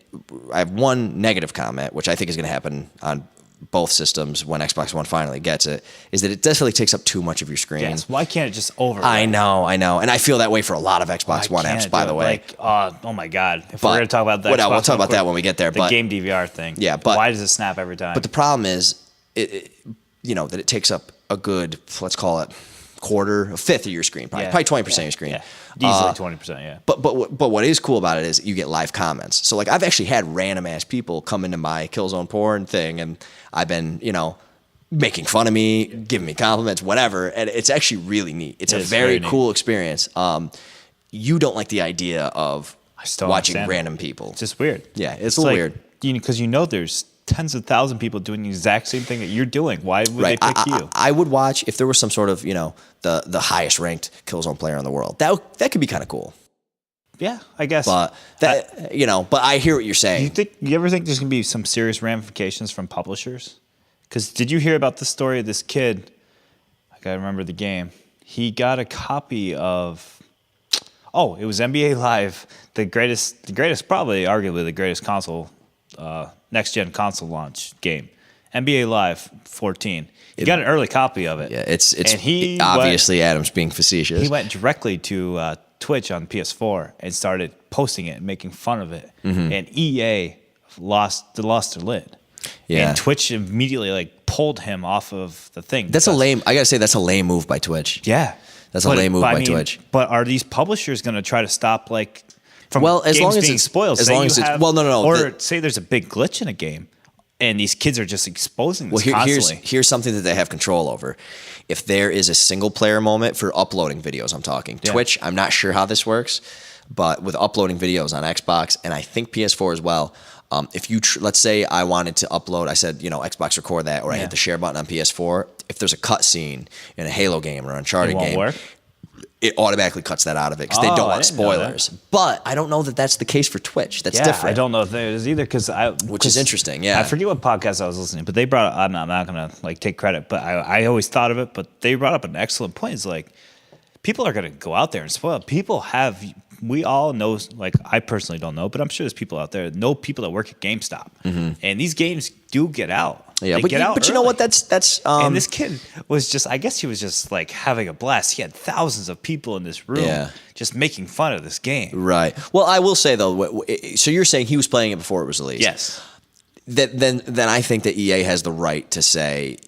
I have one negative comment, which I think is going to happen on both systems when Xbox One finally gets it, is that it definitely takes up too much of your screen. Yes. Why can't it just overlap? I know. And I feel that way for a lot of Xbox One apps, by the way. Oh my God. If we're going to talk about that, we'll talk about that when we get there. The game DVR thing. Yeah, but why does it snap every time? But the problem is, that it takes up a good, let's call it, a fifth of your screen, probably 20% of your screen. Yeah. Easily 20%, yeah. But what is cool about it is you get live comments. So like I've actually had random ass people come into my Killzone porn thing, and I've been making fun of me, giving me compliments, whatever, and it's actually really neat. It's a very cool experience. You don't like the idea of watching random people. It's just weird. Yeah, it's a little weird. Because there's tens of thousands of people doing the exact same thing that you're doing. Why would they pick you? I would watch if there was some sort of, the highest ranked Killzone player in the world. That could be kind of cool. Yeah, I guess. But but I hear what you're saying. You ever think there's going to be some serious ramifications from publishers? Because did you hear about the story of this kid? I got to remember the game. He got a copy of, it was NBA Live, the greatest, probably arguably the greatest console, next-gen console launch game. NBA Live 14. He got an early copy of it. Yeah, it's obviously Adam's being facetious. He went directly to Twitch on PS4 and started posting it and making fun of it. Mm-hmm. And EA lost their lid. Yeah. And Twitch immediately pulled him off of the thing. I gotta say that's a lame move by Twitch. Yeah. That's a lame move by Twitch. But are these publishers gonna try to stop from as games long as being it's spoiled? No. Or say there's a big glitch in a game and these kids are just exposing this constantly. Here's something that they have control over. If there is a single player moment for uploading videos, I'm talking. Yeah. Twitch, I'm not sure how this works, but with uploading videos on Xbox and I think PS4 as well, if you let's say I wanted to upload, I said Xbox record that, or I hit the share button on PS4. If there's a cut scene in a Halo game or an Uncharted game, work? It automatically cuts that out of it because they don't want spoilers. But I don't know that that's the case for Twitch. That's different. I don't know if there is either which is interesting. Yeah, I forget what podcast I was listening, but they brought up, I'm not gonna take credit, but I always thought of it. But they brought up an excellent point. It's people are gonna go out there and spoil. We all know, I personally don't know, but I'm sure there's people out there that know people that work at GameStop. Mm-hmm. And these games do get out. Yeah, but you know what? That's and this kid was just, I guess he was just having a blast. He had thousands of people in this room just making fun of this game. Right. Well, I will say though, so you're saying he was playing it before it was released? Yes. Then I think that EA has the right to say,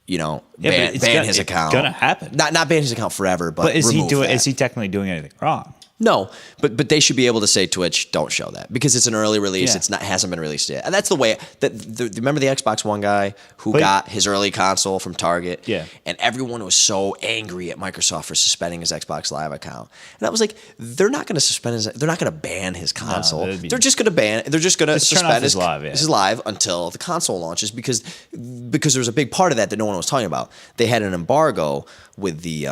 ban his account. It's gonna happen. Not ban his account forever, but is he technically doing anything wrong? No, but they should be able to say Twitch, don't show that because it's an early release. Yeah. Hasn't been released yet, and that's the way. Remember the Xbox One guy who got his early console from Target? Yeah, and everyone was so angry at Microsoft for suspending his Xbox Live account, and I was like, they're not going to suspend his. They're not going to ban his console. They're just going to ban. They're just going to suspend his live until the console launches because there's a big part of that no one was talking about. They had an embargo with the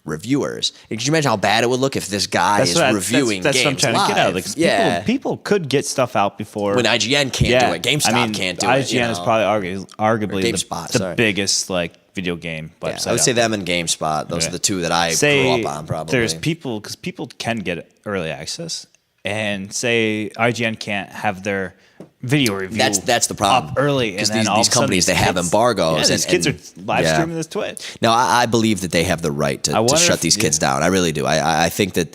reviewers. Could you imagine how bad it would look if this guy is reviewing games what I'm trying live? To get at. People could get stuff out before when IGN can't do it. GameStop can't do it. IGN is probably arguably the biggest video game website. I would say them and GameSpot. Those are the two that I grew up on. Probably there's people because people can get early access, and say IGN can't have their video review. That's the problem. Up early, because these companies they have embargoes. Yeah, these kids are live streaming this Twitch. No, I believe that they have the right to shut these kids down. I really do. I think that.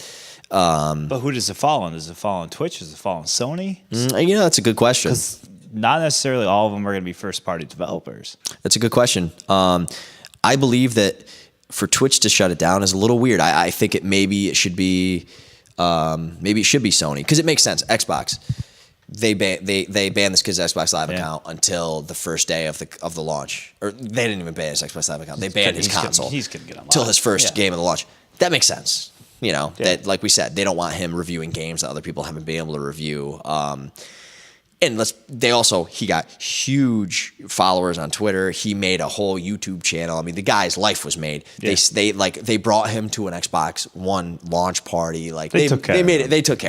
But who does it fall on? Does it fall on Twitch? Does it fall on Sony? That's a good question. Because not necessarily all of them are going to be first-party developers. That's a good question. I believe that for Twitch to shut it down is a little weird. I think it should be Sony because it makes sense. Xbox. They banned this kid's Xbox Live account until the first day of the launch, or they didn't even ban his Xbox Live account. They banned his console. He's gonna get on until his first game of the launch. That makes sense. That like we said, they don't want him reviewing games that other people haven't been able to review. And he got huge followers on Twitter. He made a whole YouTube channel. I mean, the guy's life was made. Yeah. They brought him to an Xbox One launch party. They took care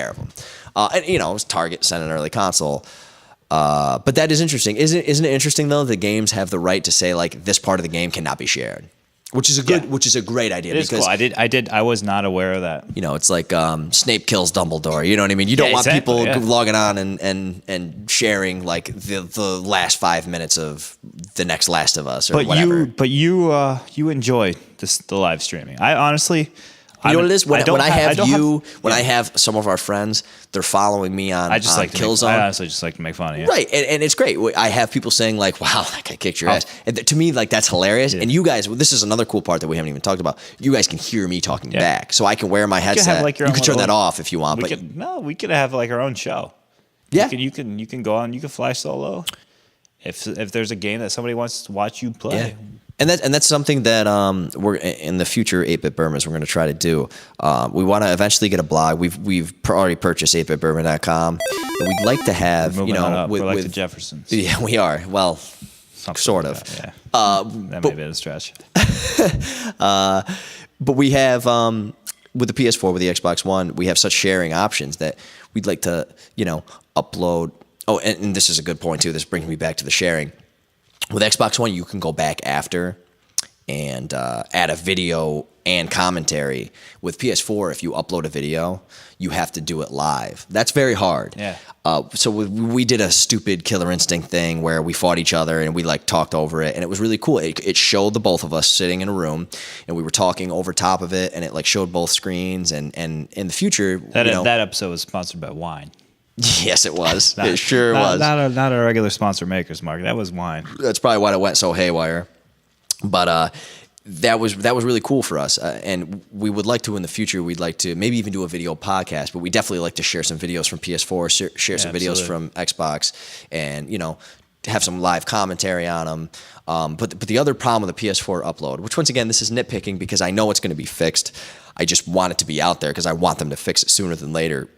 of him. And it was Target sent an early console. But that is interesting. Isn't it interesting though? The games have the right to say this part of the game cannot be shared. which is a great idea. It is because cool. I was not aware of that. it's like Snape kills Dumbledore. You know what I mean? You don't want people logging on and sharing like the last 5 minutes of the next Last of Us or whatever. You enjoy the live streaming. I honestly. You know what it is? When I have some of our friends, they're following me on Killzone. I honestly just like to make fun of you. Right, and it's great. I have people saying like, wow, that guy kicked your ass. And to me, like, that's hilarious. Yeah. And you guys, this is another cool part that we haven't even talked about. You guys can hear me talking back. So I can wear my headset. You can turn that off if you want. We could have like our own show. Yeah. You can go on, you can fly solo. If there's a game that somebody wants to watch you play. Yeah. And that's something that we're in the future 8bit Bourbons we're going to try to do. We want to eventually get a blog. We've already purchased 8bitbourbon.com. And we'd like to have we're like the Jeffersons. Yeah, we are. Well, sort of. That, yeah. That may be a stretch. But we have with the PS4, with the Xbox One, we have such sharing options that we'd like to upload. Oh, and this is a good point too. This brings me back to the sharing. With Xbox One, you can go back after and add a video and commentary. With PS4, if you upload a video, you have to do it live. That's very hard. Yeah. So we did a stupid Killer Instinct thing where we fought each other and we talked over it, and it was really cool. It showed the both of us sitting in a room, and we were talking over top of it, and it showed both screens. And in the future, that episode was sponsored by wine. Yes, it was. It sure was. Not a regular sponsor, Maker's Mark. That was wine. That's probably why it went so haywire. But that was really cool for us. And we would like to in the future. We'd like to maybe even do a video podcast. But we definitely like to share some videos from PS4, share some videos from Xbox, and have some live commentary on them. But the other problem with the PS4 upload, which once again this is nitpicking because I know it's going to be fixed. I just want it to be out there because I want them to fix it sooner than later.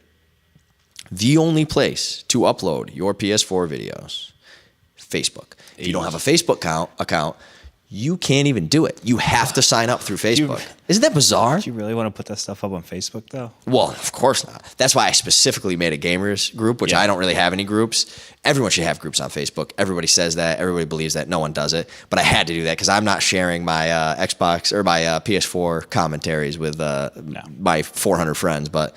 The only place to upload your PS4 videos, Facebook. If you don't have a Facebook account, you can't even do it. You have to sign up through Facebook. Isn't that bizarre? Do you really want to put that stuff up on Facebook, though? Well, of course not. That's why I specifically made a gamers group, which I don't really have any groups. Everyone should have groups on Facebook. Everybody says that. Everybody believes that. No one does it. But I had to do that because I'm not sharing my Xbox or my PS4 commentaries with my 400 friends. But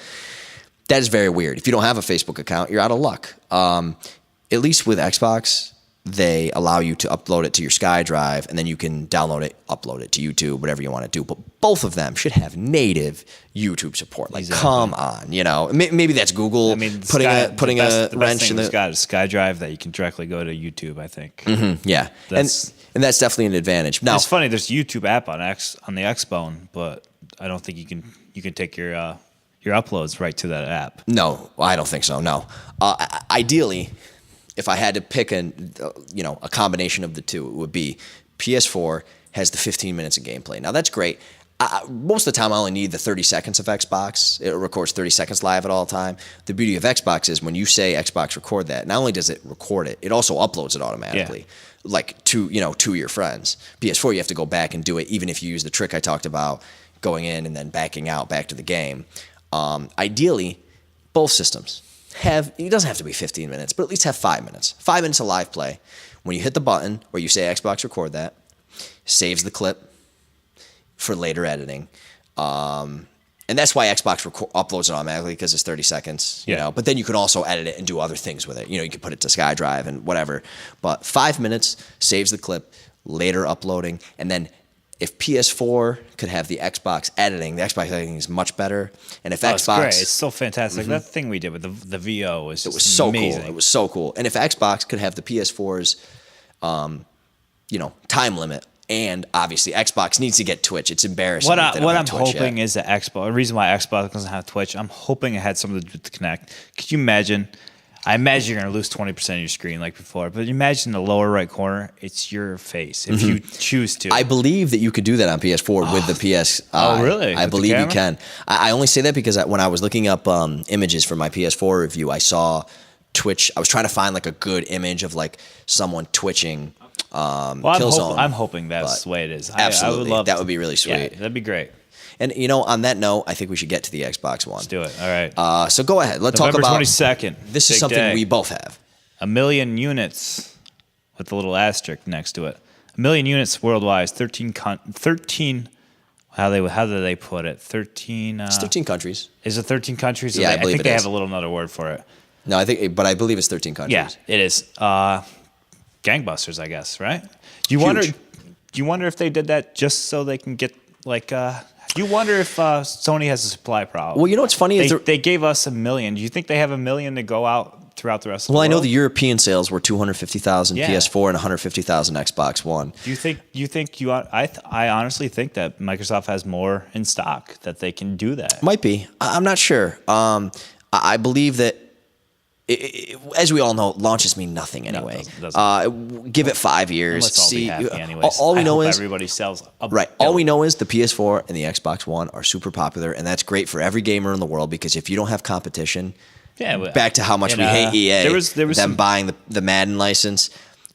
that is very weird. If you don't have a Facebook account, you're out of luck. At least with Xbox, they allow you to upload it to your SkyDrive, and then you can download it, upload it to YouTube, whatever you want to do. But both of them should have native YouTube support. Come on, maybe that's Google putting a wrench in the. Got a SkyDrive that you can directly go to YouTube. I think. Mm-hmm, yeah, and that's definitely an advantage. Now it's funny. There's a YouTube app on the Xbone, but I don't think you can take your uploads right to that app. No, I don't think so. No, ideally, if I had to pick a combination of the two, it would be PS4 has the 15 minutes of gameplay. Now that's great. Most of the time, I only need the 30 seconds of Xbox. It records 30 seconds live at all time. The beauty of Xbox is when you say Xbox record that, not only does it record it, it also uploads it automatically, to your friends. PS4, you have to go back and do it, even if you use the trick I talked about, going in and then backing out back to the game. Ideally, both systems it doesn't have to be 15 minutes, but at least have 5 minutes. 5 minutes of live play. When you hit the button where you say Xbox record that, saves the clip for later editing. And that's why Xbox uploads it automatically, because it's 30 seconds, But then you can also edit it and do other things with it. You can put it to SkyDrive and whatever. But 5 minutes saves the clip, later uploading, and then if PS4 could have the Xbox editing is much better. And if Xbox, it's great. It's so fantastic. Mm-hmm. That thing we did with the VO was just so amazing. Cool. It was so cool. And if Xbox could have the PS4's, time limit, and obviously Xbox needs to get Twitch. It's embarrassing. What I'm hoping is that Xbox. The reason why Xbox doesn't have Twitch, I'm hoping it had something to do with the Kinect. Could you imagine? I imagine you're going to lose 20% of your screen like before, but imagine the lower right corner, it's your face if you choose to. I believe that you could do that on PS4 with the PS. Oh, really? I believe you can. I only say that because when I was looking up images for my PS4 review, I saw Twitch. I was trying to find a good image of Well, someone twitching Killzone. I'm hoping that's the way it is. Absolutely. I would love that would be really sweet. Yeah, that'd be great. And, on that note, I think we should get to the Xbox One. Let's do it. All right. So go ahead. Let's November talk about... 22nd. This is something we both have. 1 million units with a little asterisk next to it. 1 million units worldwide. 13. How do they put it? 13. It's 13 countries. Is it 13 countries? Yeah, I believe think it they is. have a little another word for it. No, I believe it's 13 countries. Yeah, it is. Gangbusters, I guess. Right? Do you wonder if they did that just so they can get like? Do you wonder if Sony has a supply problem? Well, you know what's funny is they gave us 1 million. Do you think they have 1 million to go out throughout the rest of the world? Well, I know the European sales were 250,000 PS4 and 150,000 Xbox One. Do you think I honestly think that Microsoft has more in stock that they can do that. Might be. I'm not sure. I believe that as we all know, launches mean nothing anyway. No, it doesn't. Give it 5 years. Let's all be happy anyways. All we know is everybody sells. Right. All we know is the PS4 and the Xbox One are super popular, and that's great for every gamer in the world because if you don't have competition, back to how much we hate EA, there was them buying the Madden license.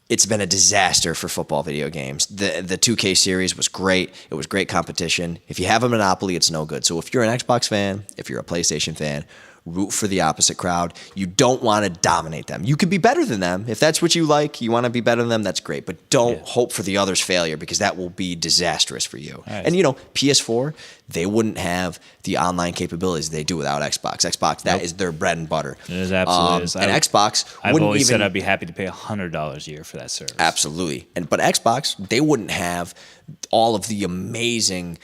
It's been a disaster for football video games. The 2K series was great. It was great competition. If you have a monopoly, it's no good. So if you're an Xbox fan, if you're a PlayStation fan, root for the opposite crowd. You don't want to dominate them. You could be better than them. If that's what you like, you want to be better than them, that's great. But don't hope for the other's failure because that will be disastrous for you. Right. And, PS4, they wouldn't have the online capabilities they do without Xbox. Xbox, that is their bread and butter. It is absolutely is. And Xbox I've wouldn't always even said I'd be happy to pay $100 a year for that service. Absolutely. But Xbox, they wouldn't have all of the amazing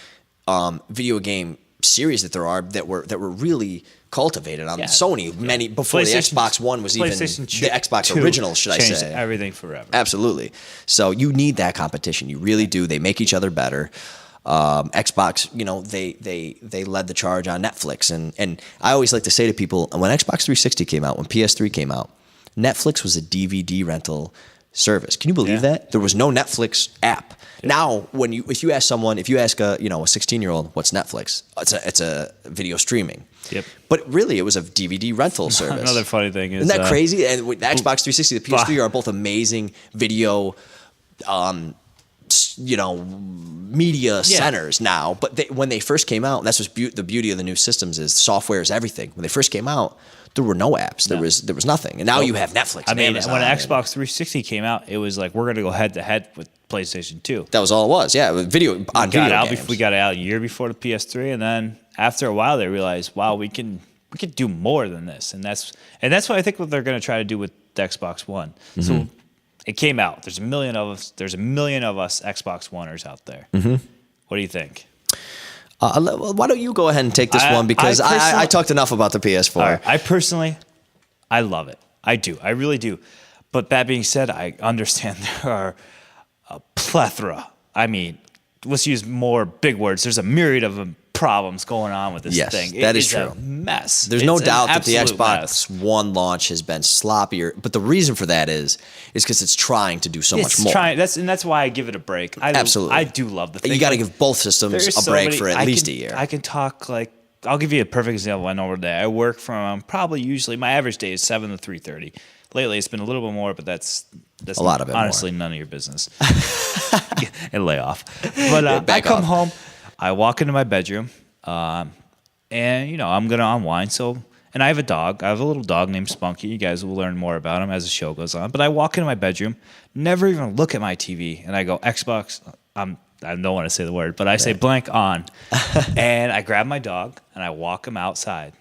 video game series that there are that were really cultivated on Sony before the Xbox One was even the Xbox original, should I say. Everything forever. Absolutely. So you need that competition. You really do. They make each other better. Xbox, they led the charge on Netflix. And I always like to say to people, when Xbox 360 came out, when PS3 came out, Netflix was a DVD rental service. Can you believe that? There was no Netflix app. Now, if you ask a 16-year-old, what's Netflix? It's a video streaming. Yep. But really, it was a DVD rental service. Another funny thing is, isn't that crazy? And with the Xbox 360, the PS3 are both amazing video, media centers now. But when they first came out, that's what's the beauty of the new systems is software is everything. When they first came out, there were no apps. There was nothing. And now you have Netflix. I mean, when Xbox 360 came out, it was like we're going to go head to head with PlayStation 2. That was all it was. Yeah, video games. We got it out a year before the PS3, and then after a while, they realized, wow, we can do more than this, and that's what I think what they're going to try to do with the Xbox One. Mm-hmm. So it came out. There's 1 million of us. There's 1 million of us Xbox Oneers out there. Mm-hmm. What do you think? Why don't you go ahead and take this one because I talked enough about the PS4. Right. I love it. I do. I really do. But that being said, I understand there are a plethora. I mean, let's use more big words. There's a myriad of problems going on with this thing. That is true. A mess. There's no doubt that the Xbox One launch has been sloppier, but the reason for that is because it's trying to do so much more. That's why I give it a break. Absolutely. I do love the thing. You got to give both systems a break for at least a year. I can talk I'll give you a perfect example. I know where I work from usually my average day is 7 to 3:30. Lately, it's been a little bit more, but that's a lot of it. Honestly, none of your business. And lay off. But I come home, I walk into my bedroom, and I'm gonna unwind. And I have a dog. I have a little dog named Spunky. You guys will learn more about him as the show goes on. But I walk into my bedroom, never even look at my TV, and I go Xbox. I don't want to say the word, but I say blank on, and I grab my dog and I walk him outside.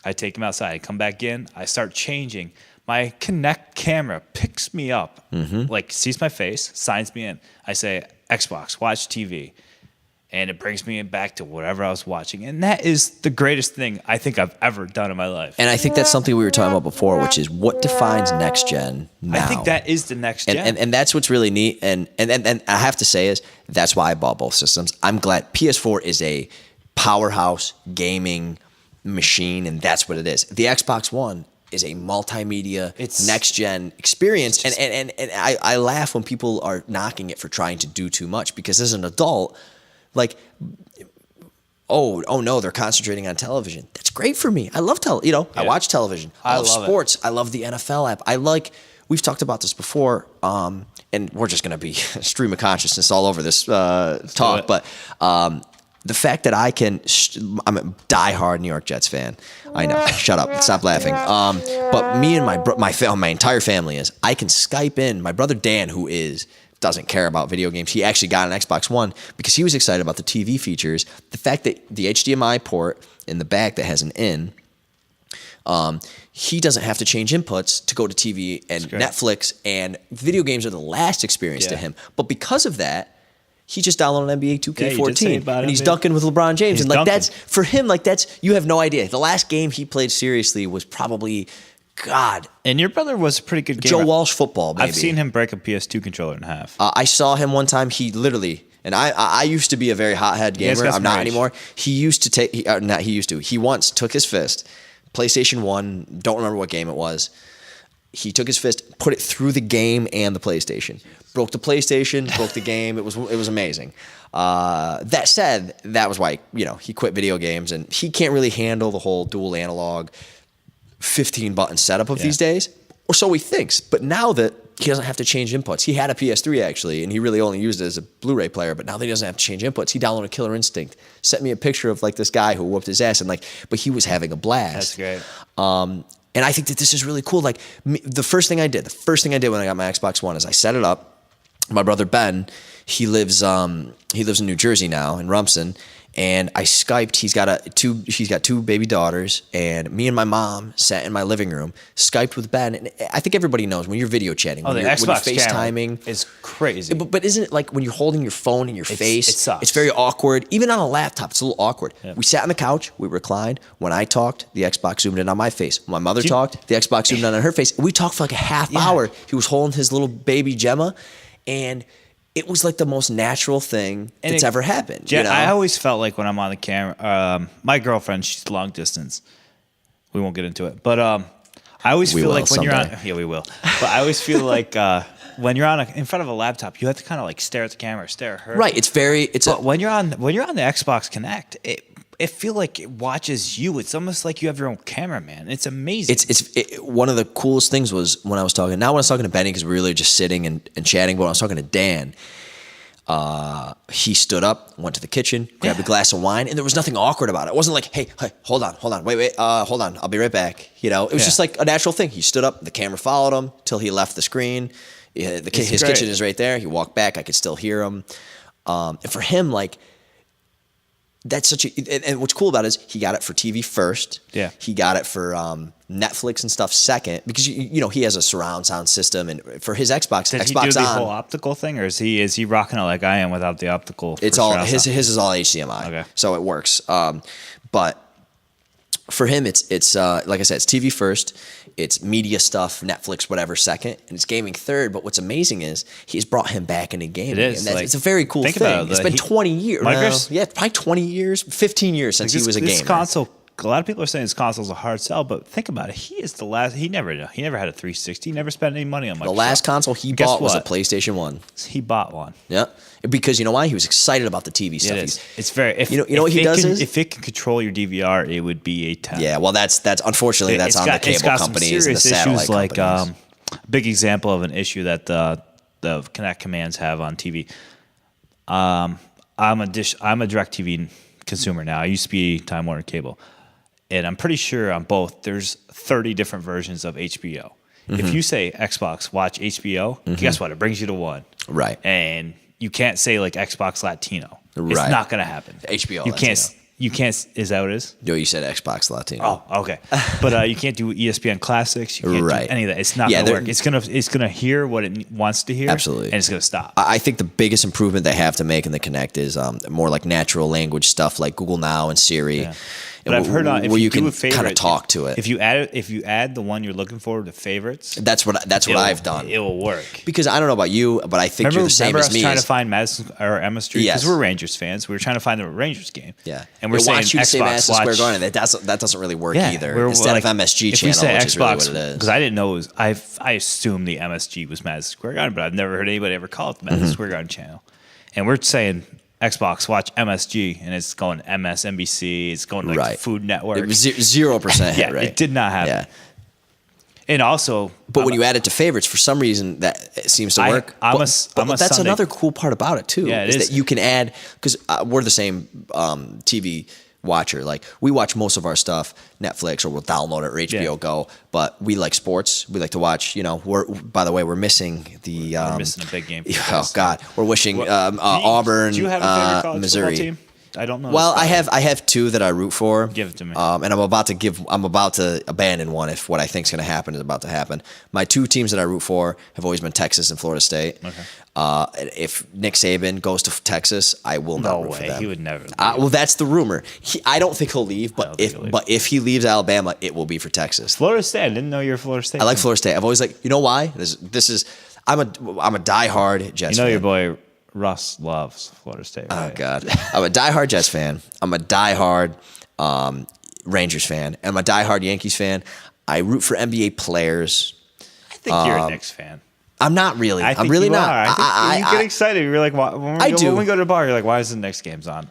I take him outside. I come back in. I start changing. My Kinect camera picks me up, sees my face, signs me in. I say, Xbox, watch TV. And it brings me back to whatever I was watching. And that is the greatest thing I think I've ever done in my life. And I think that's something we were talking about before, which is what defines next gen now. I think that is the next gen. And that's what's really neat. And I have to say is that's why I bought both systems. I'm glad PS4 is a powerhouse gaming machine, and that's what it is. The Xbox One is a multimedia next gen experience, and I laugh when people are knocking it for trying to do too much because as an adult, oh no, they're concentrating on television. That's great for me. I love I watch television. I love sports. I love the NFL app. We've talked about this before, and we're just going to be stream of consciousness all over this talk, but the fact that I'm a diehard New York Jets fan. I know. Shut up. Stop laughing. But me and my entire family is. I can Skype in my brother Dan, who is doesn't care about video games. He actually got an Xbox One because he was excited about the TV features. The fact that the HDMI port in the back that has an in, he doesn't have to change inputs to go to TV and Netflix, and video games are the last experience to him. But because of that, he just downloaded NBA 2K14 and he's dunking with LeBron James. And like that's for him, like that's, you have no idea. The last game he played seriously was probably, God. And your brother was a pretty good gamer. Joe Walsh football, baby. I've seen him break a PS2 controller in half. I saw him one time. He literally, and I used to be a very hothead gamer. I'm not anymore. He used to take, not he used to. He once took his fist, PlayStation 1, don't remember what game it was. He took his fist, put it through the game and the PlayStation. Broke the PlayStation, broke the game. It was amazing. That said, that was why, you know, he quit video games, and he can't really handle the whole dual analog 15 button setup of these days, or so he thinks. But now that he doesn't have to change inputs, he had a PS3 actually, and he really only used it as a Blu-ray player. But now that he doesn't have to change inputs, he downloaded Killer Instinct, sent me a picture of like this guy who whooped his ass, and like, but he was having a blast. That's great. And I think that this is really cool. Like the first thing I did when I got my Xbox One is I set it up. My brother Ben, he lives in New Jersey now in Rumson, and I Skyped. He's got two baby daughters, and me and my mom sat in my living room, Skyped with Ben. And I think everybody knows when you're video chatting, when you're FaceTiming, is crazy. But isn't it like when you're holding your phone in your face? It sucks. It's very awkward. Even on a laptop, it's a little awkward. Yeah. We sat on the couch, we reclined. When I talked, the Xbox zoomed in on my face. When my mother talked, the Xbox zoomed in on her face. We talked for like a half hour. He was holding his little baby Gemma, and it was like the most natural thing that's ever happened. You know? I always felt like when I'm on the camera, my girlfriend, she's long distance. We won't get into it, but I always feel like when you're on, we will. But I always feel like when you're on in front of a laptop, you have to kind of like stare at the camera, stare at her. Right. But when you're on the Xbox Connect, it feels like it watches you. It's almost like you have your own cameraman. It's amazing. One of the coolest things was when I was talking to Benny, because we were really just sitting and chatting, but when I was talking to Dan, he stood up, went to the kitchen, grabbed a glass of wine, and there was nothing awkward about it. It wasn't like, hey, hold on, wait, hold on, I'll be right back. You know, it was just like a natural thing. He stood up, the camera followed him till he left the screen. His kitchen is right there. He walked back, I could still hear him. And for him, like, that's and what's cool about it is he got it for TV first. Yeah. He got it for Netflix and stuff second, because you know he has a surround sound system, and for his Xbox, Did he do the whole optical thing, or is he rocking it like I am without the optical? It's all his is all HDMI. Okay. So it works. But for him, it's like I said, it's TV first. It's media stuff, Netflix, whatever, second, and it's gaming third. But what's amazing is he's brought him back into gaming. It is. It's a very cool thing. It's been 20 years. Probably 20 years, 15 years since he was a gamer. This console, a lot of people are saying this console's a hard sell, but think about it. He is the last. He never had a 360. He never spent any money on Microsoft. The last console he bought was a PlayStation 1. He bought one. Yeah. Because you know why? He was excited about the TV stuff. It is. It's very. You know what he does is, if it can control your DVR, it would be a 10. Yeah. Well, that's unfortunately that's on the cable companies and the satellite companies. Like big example of an issue that the Kinect commands have on TV. I'm a DirecTV consumer now. I used to be Time Warner Cable, and I'm pretty sure on both there's 30 different versions of HBO. Mm-hmm. If you say Xbox, watch HBO, guess what? It brings you to one. Right. And you can't say like Xbox Latino. Right. It's not going to happen. HBO you Latino. You can't, is that what it is? No, you said Xbox Latino. Oh, okay. But you can't do ESPN Classics. You can't do any of that. It's not going to work. It's gonna hear what it wants to hear. Absolutely. And it's going to stop. I think the biggest improvement they have to make in the Kinect is more like natural language stuff like Google Now and Siri. Yeah. But I've heard where you can kind of talk to it. If you add the one you're looking for to favorites, that's what I've done. It will work. Because I don't know about you, but I think you're the same as me. Remember us trying to find Madison or Emma Street, because we're Rangers fans. We were trying to find the Rangers game. Yeah, and we're saying Xbox, Madison Square Garden. That doesn't really work either. Instead of MSG channel, which is really what it is. Because I didn't know it was. I assumed the MSG was Madison Square Garden, but I've never heard anybody ever call it the Madison Square Garden channel. And we're saying Xbox, watch MSG, and it's going MSNBC. It's going like Food Network. It was 0% hit rate. It did not happen. Yeah. And also, but when you add it to favorites, for some reason that seems to work. That's another cool part about it too. Yeah, is that you can add, because we're the same TV watcher. Like we watch most of our stuff Netflix, or we'll download it, or HBO Go. But we like sports. We like to watch. By the way, we're missing the. We're missing a big game. Oh God, we're wishing Auburn, do you have a favorite college Missouri football team? I don't know. Well, I have two that I root for. Give it to me. And I'm about to abandon one if what I think is going to happen is about to happen. My two teams that I root for have always been Texas and Florida State. Okay. If Nick Saban goes to Texas, I will not root for them. No way. He would never leave. Well, that's the rumor. I don't think he'll leave, but if he leaves Alabama, it will be for Texas. Florida State. I didn't know you were Florida State. I like Florida State. I've always you know why? I'm a diehard Jets fan. Your boy Russ loves Florida State. Right? Oh God, I'm a diehard Jets fan. I'm a diehard Rangers fan. I'm a diehard Yankees fan. I root for NBA players. I think you're a Knicks fan. I'm not really. I'm really not. You get excited. You're like, when we go to the bar, you're like, why is the Knicks games on?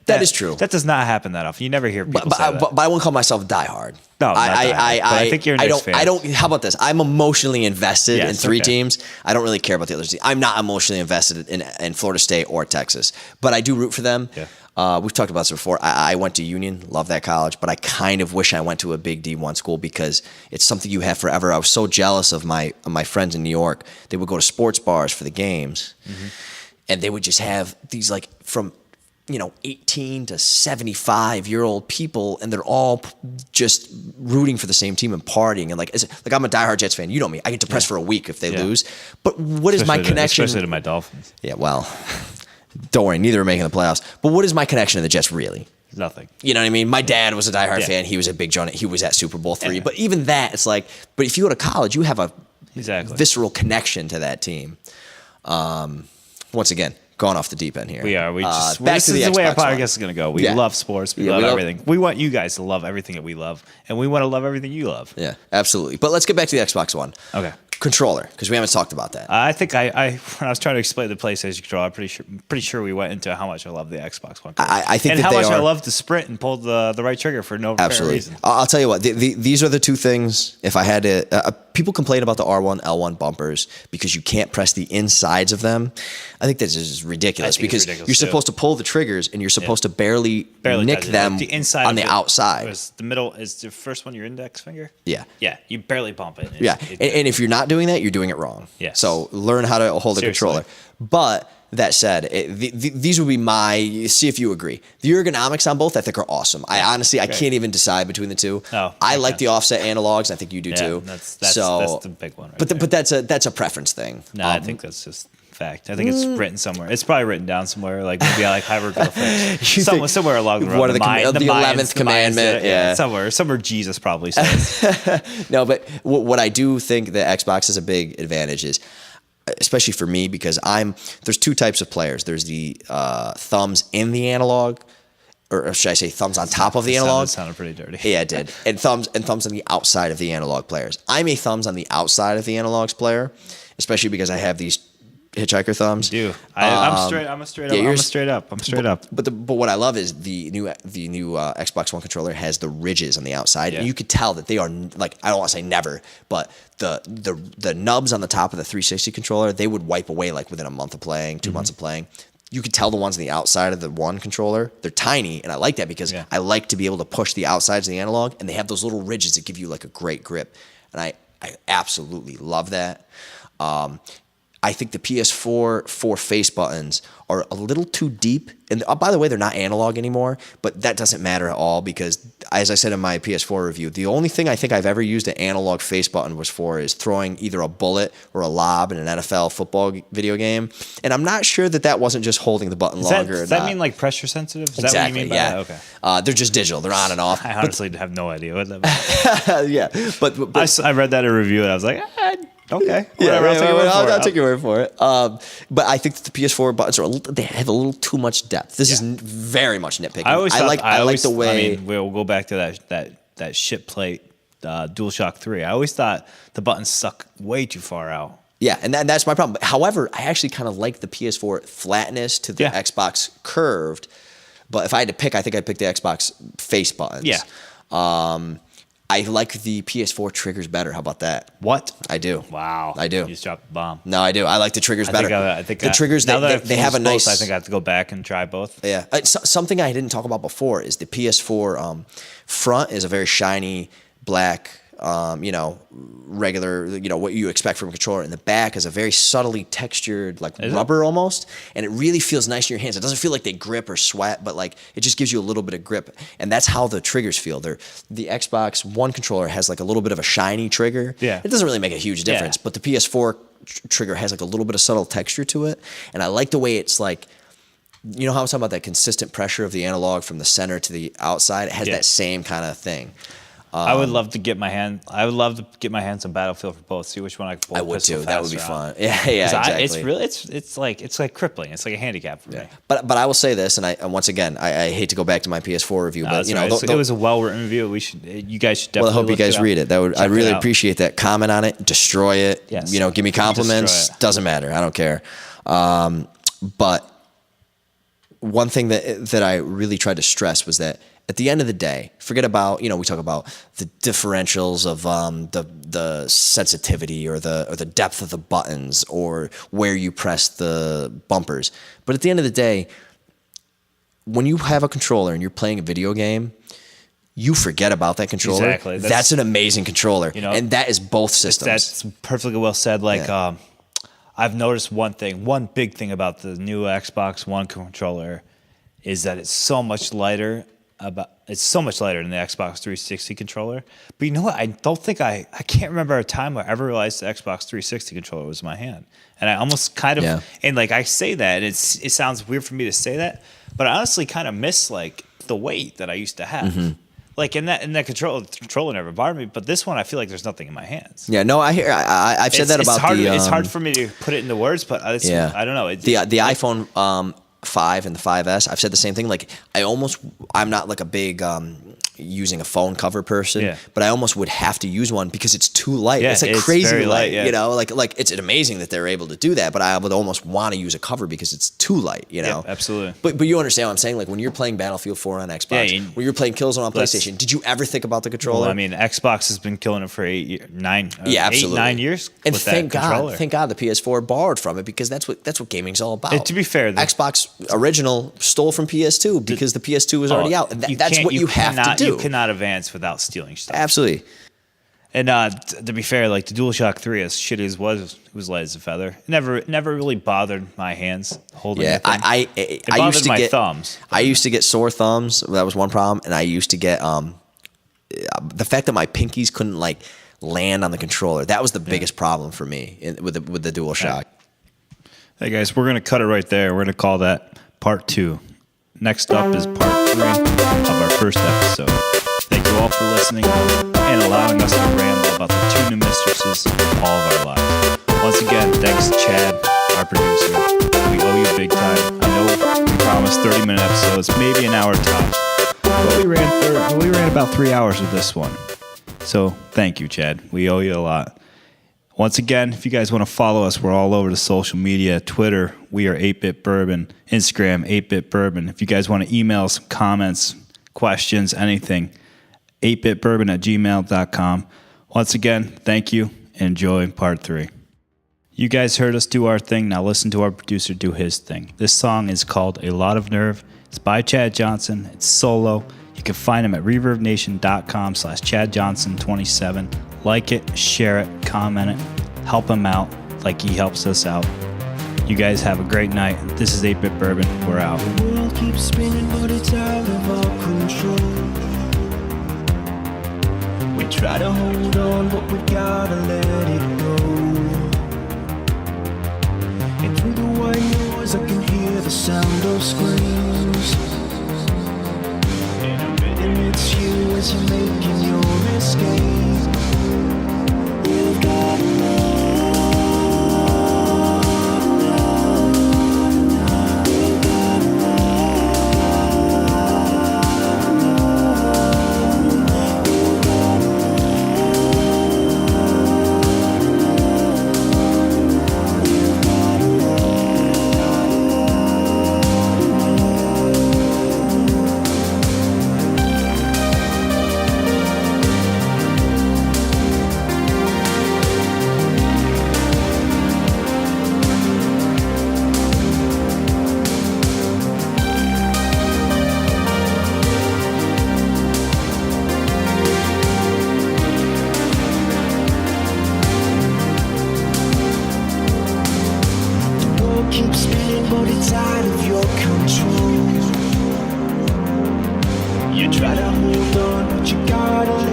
That is true. That does not happen that often. You never hear people say that. But I won't call myself diehard. No, I think you're a Knicks fan. How about this? I'm emotionally invested in three teams. I don't really care about the other teams. I'm not emotionally invested in Florida State or Texas, but I do root for them. Yeah. We've talked about this before. I went to Union, love that college, but I kind of wish I went to a big D1 school because it's something you have forever. I was so jealous of my friends in New York. They would go to sports bars for the games, and they would just have these from 18 to 75-year-old people, and they're all just rooting for the same team and partying. And I'm a diehard Jets fan. You know me. I get depressed for a week if they lose. But what is my connection? Especially to my Dolphins. Yeah, well, don't worry. Neither are making the playoffs. But what is my connection to the Jets really? Nothing. You know what I mean? My dad was a diehard fan. He was a big Jonah. He was at Super Bowl III. But even that, it's but if you go to college, you have a visceral connection to that team. Once again, going off the deep end here. We are. This is the way our podcast is going to go. We love sports. We love everything. We want you guys to love everything that we love, and we want to love everything you love. Yeah, absolutely. But let's get back to the Xbox One. Okay. Controller, because we haven't talked about that. I think when I was trying to explain the PlayStation controller, I'm pretty sure we went into how much I love the Xbox One. I think, and how much I love to sprint and pull the right trigger for no apparent reason. I'll tell you what. These are the two things. If I had to, people complain about the R1, L1 bumpers because you can't press the insides of them. I think this is ridiculous because you're supposed to pull the triggers and you're supposed to barely nick them the inside on the outside. The middle is the first one, your index finger. Yeah. Yeah. You barely bump it. And if you're not doing that, you're doing it wrong. Yes. So learn how to hold a controller. But that said, these would be see if you agree. The ergonomics on both I think are awesome. I can't even decide between the two. No, I like the offset analogs. I think you do too. That's the big one. But that's a preference thing. No, I think that's just fact. I think it's written somewhere. It's probably written down somewhere, maybe hieroglyphics. somewhere along the road. One of the 11th commandment. Somewhere Jesus probably says. No, but what I do think the Xbox is a big advantage is, especially for me, because there's two types of players. There's the thumbs in the analog, or should I say thumbs on top of the analog? That sounded pretty dirty. Yeah, it did. And thumbs on the outside of the analog players. I'm a thumbs on the outside of the analogs player, especially because I have these hitchhiker thumbs. You do. I'm straight up. But what I love is the new Xbox One controller has the ridges on the outside, and you could tell that they are I don't want to say never, but the nubs on the top of the 360 controller, they would wipe away within a month of playing, 2 months of playing. You could tell the ones on the outside of the One controller, they're tiny, and I like that because I like to be able to push the outsides of the analog, and they have those little ridges that give you a great grip, and I absolutely love that. I think the PS4 4 face buttons are a little too deep. And by the way, they're not analog anymore, but that doesn't matter at all because, as I said in my PS4 review, the only thing I think I've ever used an analog face button is throwing either a bullet or a lob in an NFL football video game. And I'm not sure that wasn't just holding the button longer. Does that mean pressure sensitive? Is that what you mean by that? Okay. They're just digital. They're on and off. I honestly have no idea what that means. Yeah. But I read that in a review and I was like, okay. I'll take your word for it. But I think that the PS4 buttons they have a little too much depth. This is very much nitpicking. I like the way. We'll go back to that shit plate DualShock 3. I always thought the buttons stuck way too far out. Yeah, and that's my problem. However, I actually kind of like the PS4 flatness to the Xbox curved. But if I had to pick, I think I'd pick the Xbox face buttons. Yeah. I like the PS4 triggers better. How about that? What? I do. Wow. I do. You just dropped the bomb. No, I do. I like the triggers better. I think the triggers, they have a nice... I think I have to go back and try both. Yeah. Something I didn't talk about before is the PS4 front is a very shiny black, regular, what you expect from a controller. And the back is a very subtly textured, like rubber almost. And it really feels nice in your hands. It doesn't feel like they grip or sweat, but like it just gives you a little bit of grip. And that's how the triggers feel. The Xbox One controller has like a little bit of a shiny trigger. Yeah. It doesn't really make a huge difference, but the PS4 trigger has like a little bit of subtle texture to it. And I like the way it's like, you know how I was talking about that consistent pressure of the analog from the center to the outside? It has that same kind of thing. I would love to get my hands on Battlefield for both. See which one I can pull. I would too. That would be fun. Yeah, exactly. It's like crippling. It's like a handicap for me. But I will say this, and once again, I hate to go back to my PS4 review, but it was a well-written review. You guys should definitely. Well, I hope you guys read it. I really appreciate that. Comment on it, destroy it. Yes. Give me compliments. Doesn't matter. I don't care. But one thing that I really tried to stress was that at the end of the day, forget about, we talk about the differentials of the sensitivity or the depth of the buttons or where you press the bumpers. But at the end of the day, when you have a controller and you're playing a video game, you forget about that controller. Exactly. That's an amazing controller. And that is both systems. That's perfectly well said. I've noticed one big thing about the new Xbox One controller is that it's so much lighter than the Xbox 360 controller. But you know what? I can't remember a time where I ever realized the Xbox 360 controller was in my hand. And I almost kind of, and like I say that, and it sounds weird for me to say that, but I honestly kind of miss like the weight that I used to have. Mm-hmm. Like in that controller never bothered me, but this one I feel like there's nothing in my hands. Yeah, no, I've said that about it's hard for me to put it into words, but I don't know. The iPhone 5 and the 5S, I've said the same thing. Like I'm not like a big using a phone cover person, but I almost would have to use one because it's too light. Yeah, it's like crazy light. Yeah. Like it's amazing that they're able to do that, but I would almost want to use a cover because it's too light. Yeah, absolutely. But you understand what I'm saying? Like when you're playing Battlefield 4 on Xbox, when you're playing Killzone on PlayStation, did you ever think about the controller? Well, I mean, Xbox has been killing it for 9 years. And thank God the PS4 borrowed from it because that's what gaming's all about. And to be fair, Xbox original stole from PS2 because the PS2 was already out, and that's what you have to do. You cannot advance without stealing stuff. Absolutely. And to be fair, like the DualShock 3, as shitty as it was light as a feather. Never really bothered my hands holding it. It bothered my thumbs. I used to get sore thumbs. That was one problem, and I used to get the fact that my pinkies couldn't like land on the controller. That was the biggest problem for me with the DualShock. Hey guys, we're gonna cut it right there. We're gonna call that part 2. Next up is part 3 of our first episode. Thank you all for listening and allowing us to ramble about the 2 new mistresses of all of our lives. Once again, thanks to Chad, our producer. We owe you big time. I know we promised 30-minute episodes, maybe an hour tops, but we ran about 3 hours with this one. So thank you, Chad. We owe you a lot. Once again, if you guys want to follow us, we're all over the social media. Twitter, we are 8bit Bourbon. Instagram, 8bit Bourbon. If you guys want to email some comments, questions, anything, 8bitbourbon@gmail.com. Once again, thank you and enjoy part 3. You guys heard us do our thing. Now listen to our producer do his thing. This song is called A Lot of Nerve. It's by Chad Johnson. It's solo. You can find him at reverbnation.com/ChadJohnson27. Like it, share it, comment it, help him out like he helps us out. You guys have a great night. This is 8bit Bourbon. We're out. The world keeps spinning, but it's out of our control. We try to hold on, but we gotta let it go. And through the white noise, I can hear the sound of screams. And I'm betting it's you as you're making your escape. You've got to know. keeps spinning, but it's out of your control. You try to hold on, but you gotta let